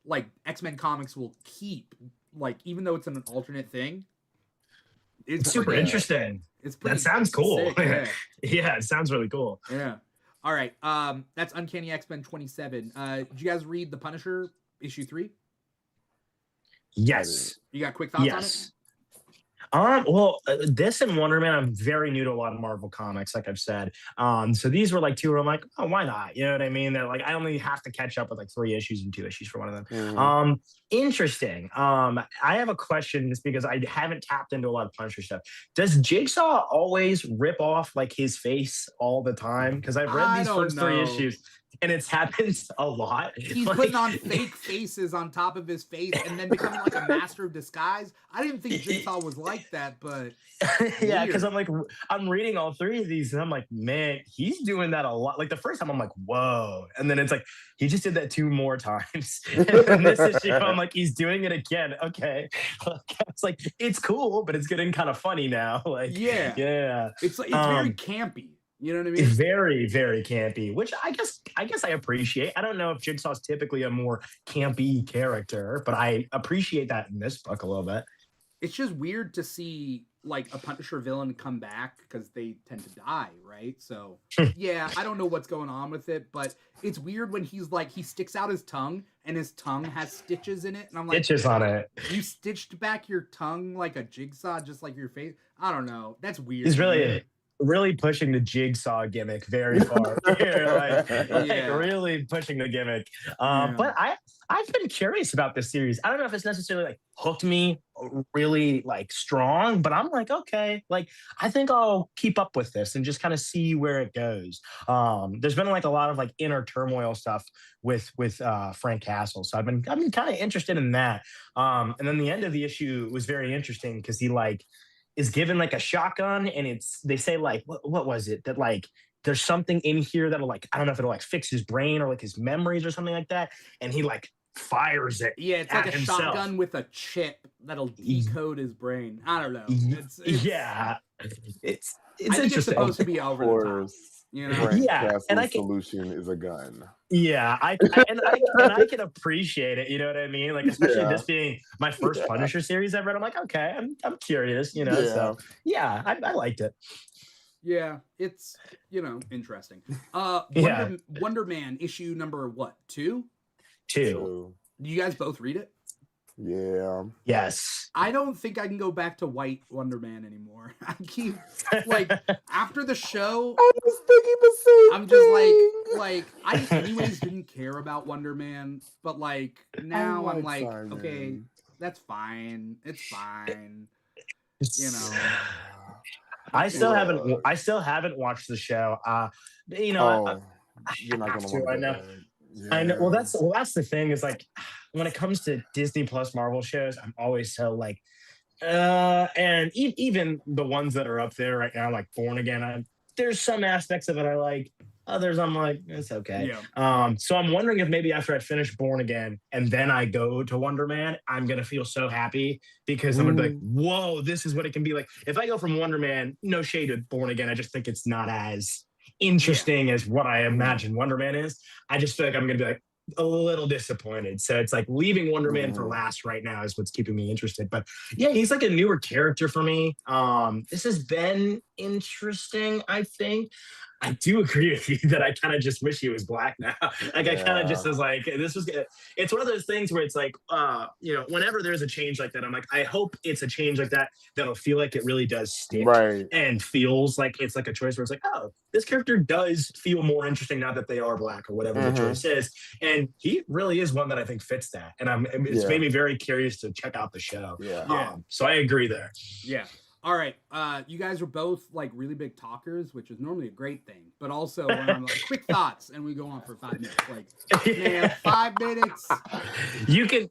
like X-Men comics will keep, like even though it's an alternate thing. It's Super pretty- interesting. It's pretty. That sounds cool. Sick, yeah. Yeah, it sounds really cool. Yeah. All right. That's Uncanny X-Men 27. Did you guys read The Punisher issue 3? Yes. You got quick thoughts on it? Yes. This and Wonder Man, I'm very new to a lot of Marvel comics, like I've said. So these were like two where I'm like, oh, why not? You know what I mean? They're like, I only have to catch up with like 3 issues and 2 issues for one of them. Mhm. Interesting. I have a question just because I haven't tapped into a lot of Punisher stuff. Does Jigsaw always rip off like his face all the time? Because I've read these first 3 issues. And it's happened a lot. He's putting on fake faces on top of his face and then becoming like a master of disguise. I didn't think Jigsaw was like that, but yeah, because I'm reading all 3 of these and I'm like, man, he's doing that a lot. Like the first time I'm like, whoa. And then it's like, he just did that 2 more times. And this issue, I'm like, he's doing it again. Okay. It's like, it's cool, but it's getting kind of funny now. Like, yeah. It's like, it's very campy. You know what I mean? It's very, very campy, which I guess I appreciate. I don't know if Jigsaw's typically a more campy character, but I appreciate that in this book a little bit. It's just weird to see like a Punisher villain come back because they tend to die, right? So yeah, I don't know what's going on with it, but it's weird when he's like, he sticks out his tongue and his tongue has stitches in it, and I'm like, stitches on it. You stitched back your tongue like a jigsaw, just like your face. I don't know. That's weird. He's really pushing the Jigsaw gimmick very far. Really pushing the gimmick. But I've been curious about this series. I don't know if it's necessarily like hooked me really like strong, but I'm like, okay, like I think I'll keep up with this and just kind of see where it goes. There's been like a lot of like inner turmoil stuff with Frank Castle, so I've been kind of interested in that. And then the end of the issue was very interesting because he like is given like a shotgun, and they say like what was it that like there's something in here that'll like, I don't know if it'll like fix his brain or like his memories or something like that, and he like fires it. Yeah, it's like a shotgun with a chip that'll decode his brain. I don't know. It's interesting. It's supposed to be over the top. You know? Frank Castle's solution is a gun. Yeah, I can appreciate it. You know what I mean? Like, especially this being my first Punisher series I've read. I'm like, okay, I'm curious. You know, so yeah, I liked it. Yeah, it's interesting. Wonder Man issue number what? 2? 2. Do you guys both read it? Yeah. Yes. I don't think I can go back to White Wonder Man anymore. I keep like after the show. I was thinking the same. I'm just like I anyways didn't care about Wonder Man, but like now I'm like, Simon. Okay, that's fine. It's fine. You know. I still haven't watched the show. You're not gonna want to. I know. Yeah. I know. Well, that's the thing is like when it comes to Disney Plus Marvel shows, I'm always so like, and even the ones that are up there right now, like Born Again, there's some aspects of it I like. Others I'm like, it's okay. Yeah. So I'm wondering if maybe after I finish Born Again and then I go to Wonder Man, I'm gonna feel so happy because I'm gonna be like, whoa, this is what it can be like. If I go from Wonder Man, no shade to Born Again, I just think it's not as interesting as what I imagine Wonder Man is. I just feel like I'm gonna be like a little disappointed. So it's like leaving Wonder Man for last right now is what's keeping me interested. But yeah, he's like a newer character for me. This has been interesting, I think. I do agree with you that I kind of just wish he was black now. Like I kind of just was like, this was good. It's one of those things where it's like, whenever there's a change like that, I'm like, I hope it's a change like that that'll feel like it really does stick and feels like it's like a choice where it's like, oh, this character does feel more interesting now that they are black or whatever the choice is. And he really is one that I think fits that. And it's made me very curious to check out the show. So I agree there. Yeah. All right, you guys are both like really big talkers, which is normally a great thing. But also, when I'm like, quick thoughts, and we go on for 5 minutes. Like, man, 5 minutes. You can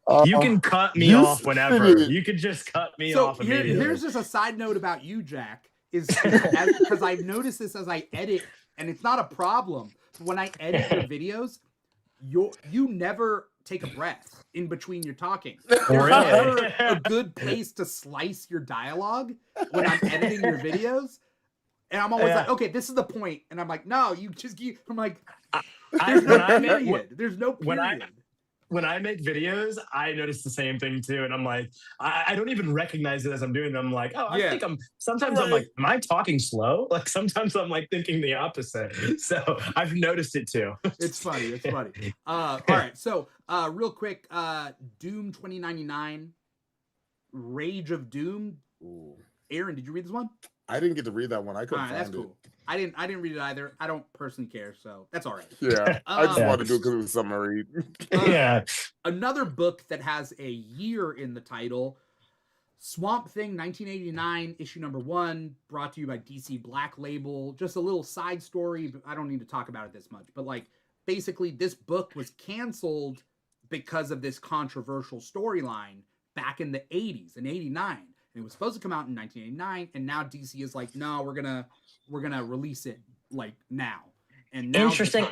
cut me off whenever. You can just cut me off immediately. Here's just a side note about you, Jack, because I've noticed this as I edit, and it's not a problem. When I edit your videos, you never take a breath in between your talking. There's never a good place to slice your dialogue when I'm editing your videos. And I'm always like, okay, this is the point. And I'm like, no, you just keep, I'm like, there's no period. There's no period. when I make videos, I notice the same thing too. And I'm like, I don't even recognize it as I'm doing it. I'm like, oh, I think sometimes I'm like, am I talking slow? Like sometimes I'm like thinking the opposite. So I've noticed it too. It's funny. It's funny. All right. So real quick, Doom 2099, Rage of Doom. Ooh. Aaron, did you read this one? I didn't get to read that one. I couldn't find that's it. Cool. I didn't read it either. I don't personally care, so that's all right. Yeah, I just wanted to do it because it was something I read. Another book that has a year in the title, Swamp Thing 1989, issue number 1, brought to you by DC Black Label. Just a little side story, but I don't need to talk about it this much. But like, basically, this book was canceled because of this controversial storyline back in the 80s, in 89. And it was supposed to come out in 1989, and now DC is like, no, we're gonna release it like now. And now interesting.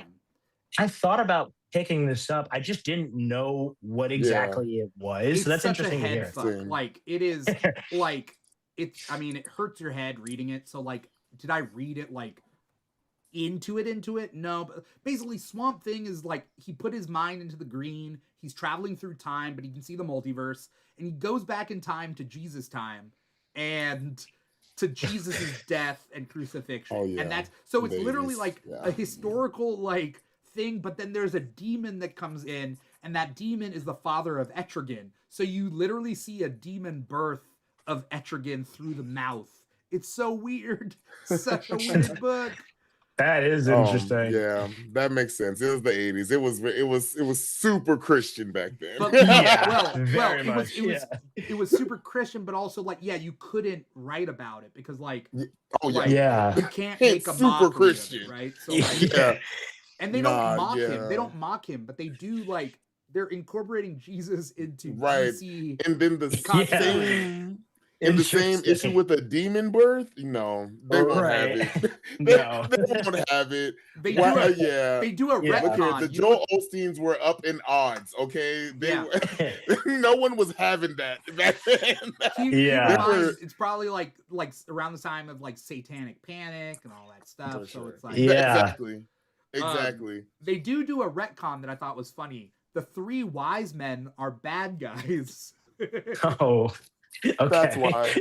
I thought about picking this up. I just didn't know what exactly it was. It's so that's such interesting a head to hear. fuck. Like it is like it's. I mean, it hurts your head reading it. So like, did I read it like into it? No, but basically, Swamp Thing is like he put his mind into the green. He's traveling through time, but he can see the multiverse. And he goes back in time to Jesus' time and to Jesus's death and crucifixion. Oh, yeah. And that's so it's literally like a historical like thing, but then there's a demon that comes in, and that demon is the father of Etrigan. So you literally see a demon birth of Etrigan through the mouth. It's so weird. Such a weird book. That is interesting. Yeah, that makes sense. It was the 80s. It was super Christian back then. But, it was super Christian, but also like, you couldn't write about it because like, you can't make a super Christian, of it, right? So like, and they don't mock him. They don't mock him, but they do like they're incorporating Jesus into DC. And then the same issue with the demon birth, no, they won't have it. They won't have it. They do a retcon. The Joel Osteens were up in odds. Okay, no one was having that back then. It's probably like around the time of like Satanic Panic and all that stuff. So it's like exactly. They do a retcon that I thought was funny. The 3 wise men are bad guys. Oh. Okay. That's why.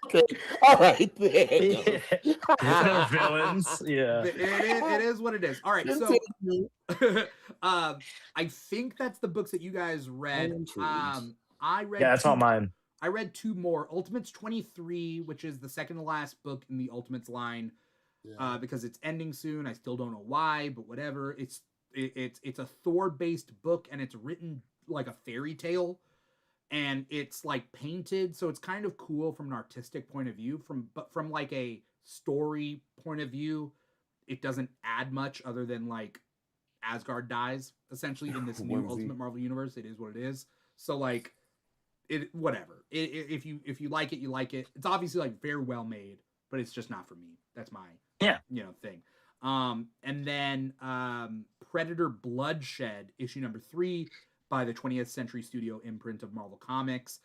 Okay. All right. So villains. Yeah. It is what it is. All right. So I think that's the books that you guys read. I read. Yeah, that's all mine. I read 2 more. Ultimates 23, which is the second to last book in the Ultimates line, because it's ending soon. I still don't know why, but whatever. It's a Thor-based book, and it's written like a fairy tale. And it's like painted, so it's kind of cool from an artistic point of view. But from like a story point of view, it doesn't add much other than like Asgard dies essentially in this new Ultimate Marvel universe. It is what it is. So like, whatever. If you like it, you like it. It's obviously like very well made, but it's just not for me. That's my thing. And then Predator Bloodshed issue number 3. By the 20th Century Studio imprint of Marvel Comics.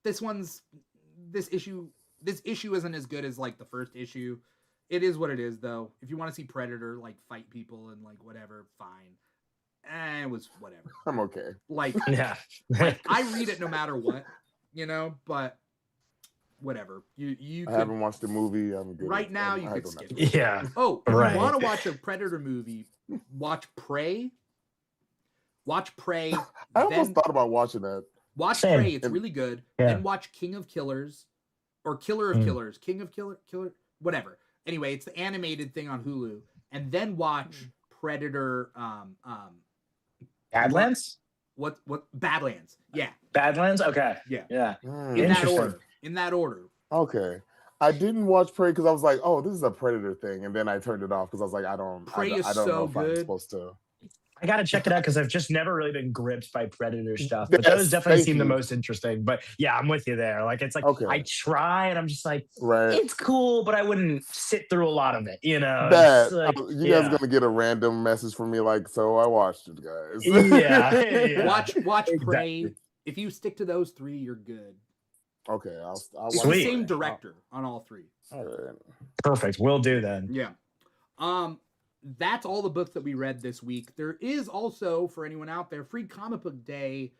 This issue isn't as good as like the first issue. It is what it is though. If you want to see Predator like fight people and like whatever, fine. It was whatever. I'm okay. Like, like I read it no matter what, but whatever. You I haven't watched the movie. I'm good. Right now you could skip it. Yeah. Oh, if you want to watch a Predator movie, watch Prey. Watch Prey. I almost thought about watching that. Watch Prey. It's really good. Then watch King of Killers or Killer of Killers. King of Killer, whatever. Anyway, it's the animated thing on Hulu. And then watch Predator. Badlands? What? Badlands. Yeah. Badlands? Okay. Yeah. In that order. Okay. I didn't watch Prey because I was like, oh, this is a Predator thing. And then I turned it off because I was like, I don't know if I'm supposed to. I got to check it out because I've just never really been gripped by Predator stuff. But those definitely seem the most interesting. But yeah, I'm with you there. Like, it's like, I try and I'm just like, it's cool, but I wouldn't sit through a lot of it, you guys are going to get a random message from me like, so I watched it, guys. Yeah. Watch Prey. If you stick to those 3, you're good. Okay. I'll it's the same director on all 3. All right. Perfect. Will do then. Yeah. that's all the books that we read this week. There is also, for anyone out there, free comic book day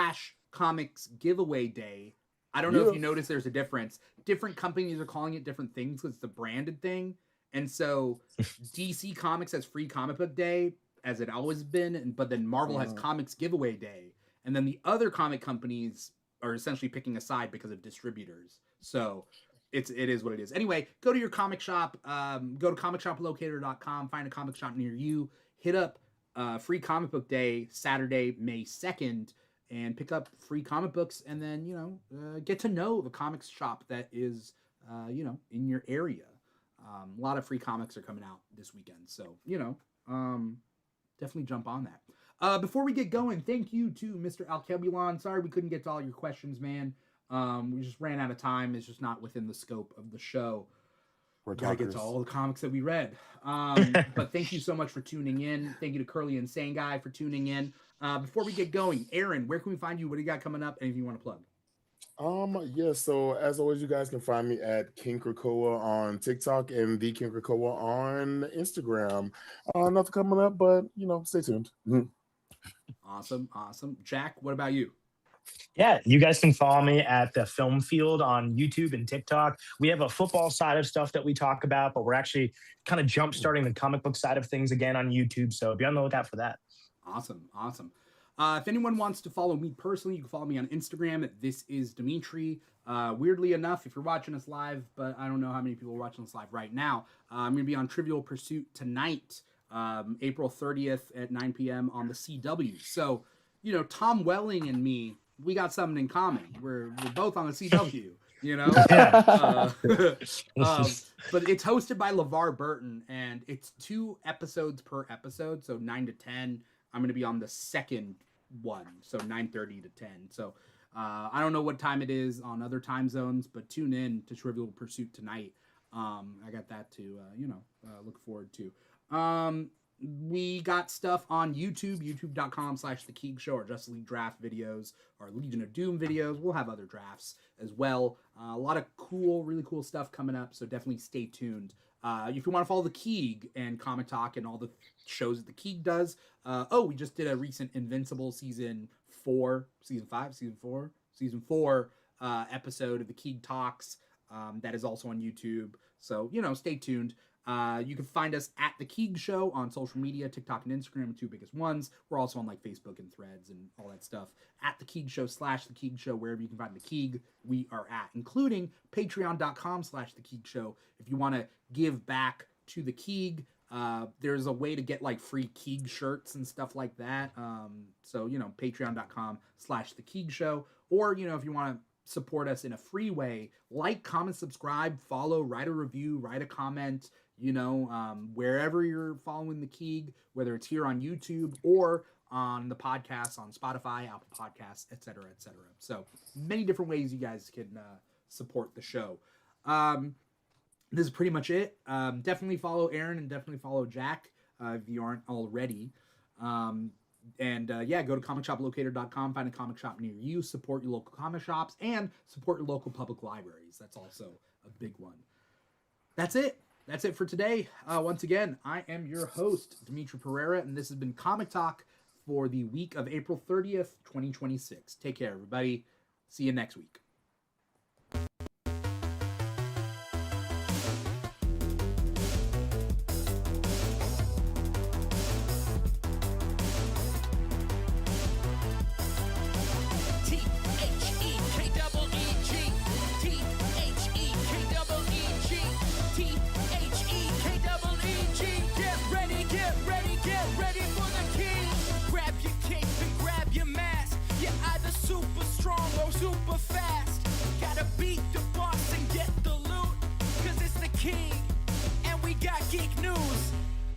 / comics giveaway day. I don't know if you noticed there's a difference. Different companies are calling it different things because it's a branded thing. And so DC Comics has free comic book day, as it always been, but then Marvel has comics giveaway day. And then the other comic companies are essentially picking a side because of distributors. So it is what it is. Anyway, go to your comic shop, go to comicshoplocator.com, find a comic shop near you, hit up free comic book day, Saturday, May 2nd, and pick up free comic books, and then, get to know the comics shop that is, in your area. A lot of free comics are coming out this weekend. So, definitely jump on that. Before we get going, thank you to Mr. Alkebulon. Sorry we couldn't get to all your questions, man. We just ran out of time. It's just not within the scope of the show. We're gotta get to all the comics that we read. But thank you so much for tuning in. Thank you to Curly and Sane Guy for tuning in. Before we get going, Aaron, where can we find you? What do you got coming up? Anything you want to plug? So as always, you guys can find me at King Krakoa on TikTok and the King Krakoa on Instagram. Nothing coming up, but stay tuned. Awesome. Jack, what about you? Yeah, you guys can follow me at the Film Field on YouTube and TikTok. We have a football side of stuff that we talk about, but we're actually kind of jump starting the comic book side of things again on YouTube. So be on the lookout for that. Awesome. If anyone wants to follow me personally, you can follow me on Instagram at This Is Dimithri. Weirdly enough, if you're watching us live, but I don't know how many people are watching us live right now, I'm going to be on Trivial Pursuit tonight, April 30th at 9 p.m. on the CW. So, Tom Welling and me, we got something in common. We're both on the CW, but it's hosted by LeVar Burton, and it's 2 episodes per episode, so 9 to 10. I'm going to be on the second one, so 9:30 to 10. So I don't know what time it is on other time zones, but tune in to Trivial Pursuit tonight. I got that to, look forward to. We got stuff on YouTube, youtube.com/The Keeg Show, our Justice League draft videos, our Legion of Doom videos. We'll have other drafts as well. A lot of really cool stuff coming up, so definitely stay tuned. If you want to follow The Keeg and Comic Talk and all the shows that The Keeg does, we just did a recent Invincible season 4 episode of The Keeg Talks that is also on YouTube. So, stay tuned. You can find us at The Keeg Show on social media, TikTok and Instagram, the 2 biggest ones. We're also on Facebook and Threads and all that stuff. At The Keeg Show / The Keeg Show, wherever you can find The Keeg, we are at, including patreon.com/The Keeg Show. If you want to give back to The Keeg, there's a way to get free Keeg shirts and stuff like that. So, patreon.com/The Keeg Show. Or, if you want to support us in a free way, comment, subscribe, follow, write a review, write a comment, wherever you're following The Keeg, whether it's here on YouTube or on the podcast on Spotify, Apple Podcasts, etc. So many different ways you guys can support the show. This is pretty much it. Definitely follow Aaron and definitely follow Jack if you aren't already. Go to comicshoplocator.com, find a comic shop near you, support your local comic shops, and support your local public libraries. That's also a big one. That's it for today. Once again, I am your host, Dimithri Perera, and this has been Comic Talk for the week of April 30th, 2026. Take care, everybody. See you next week.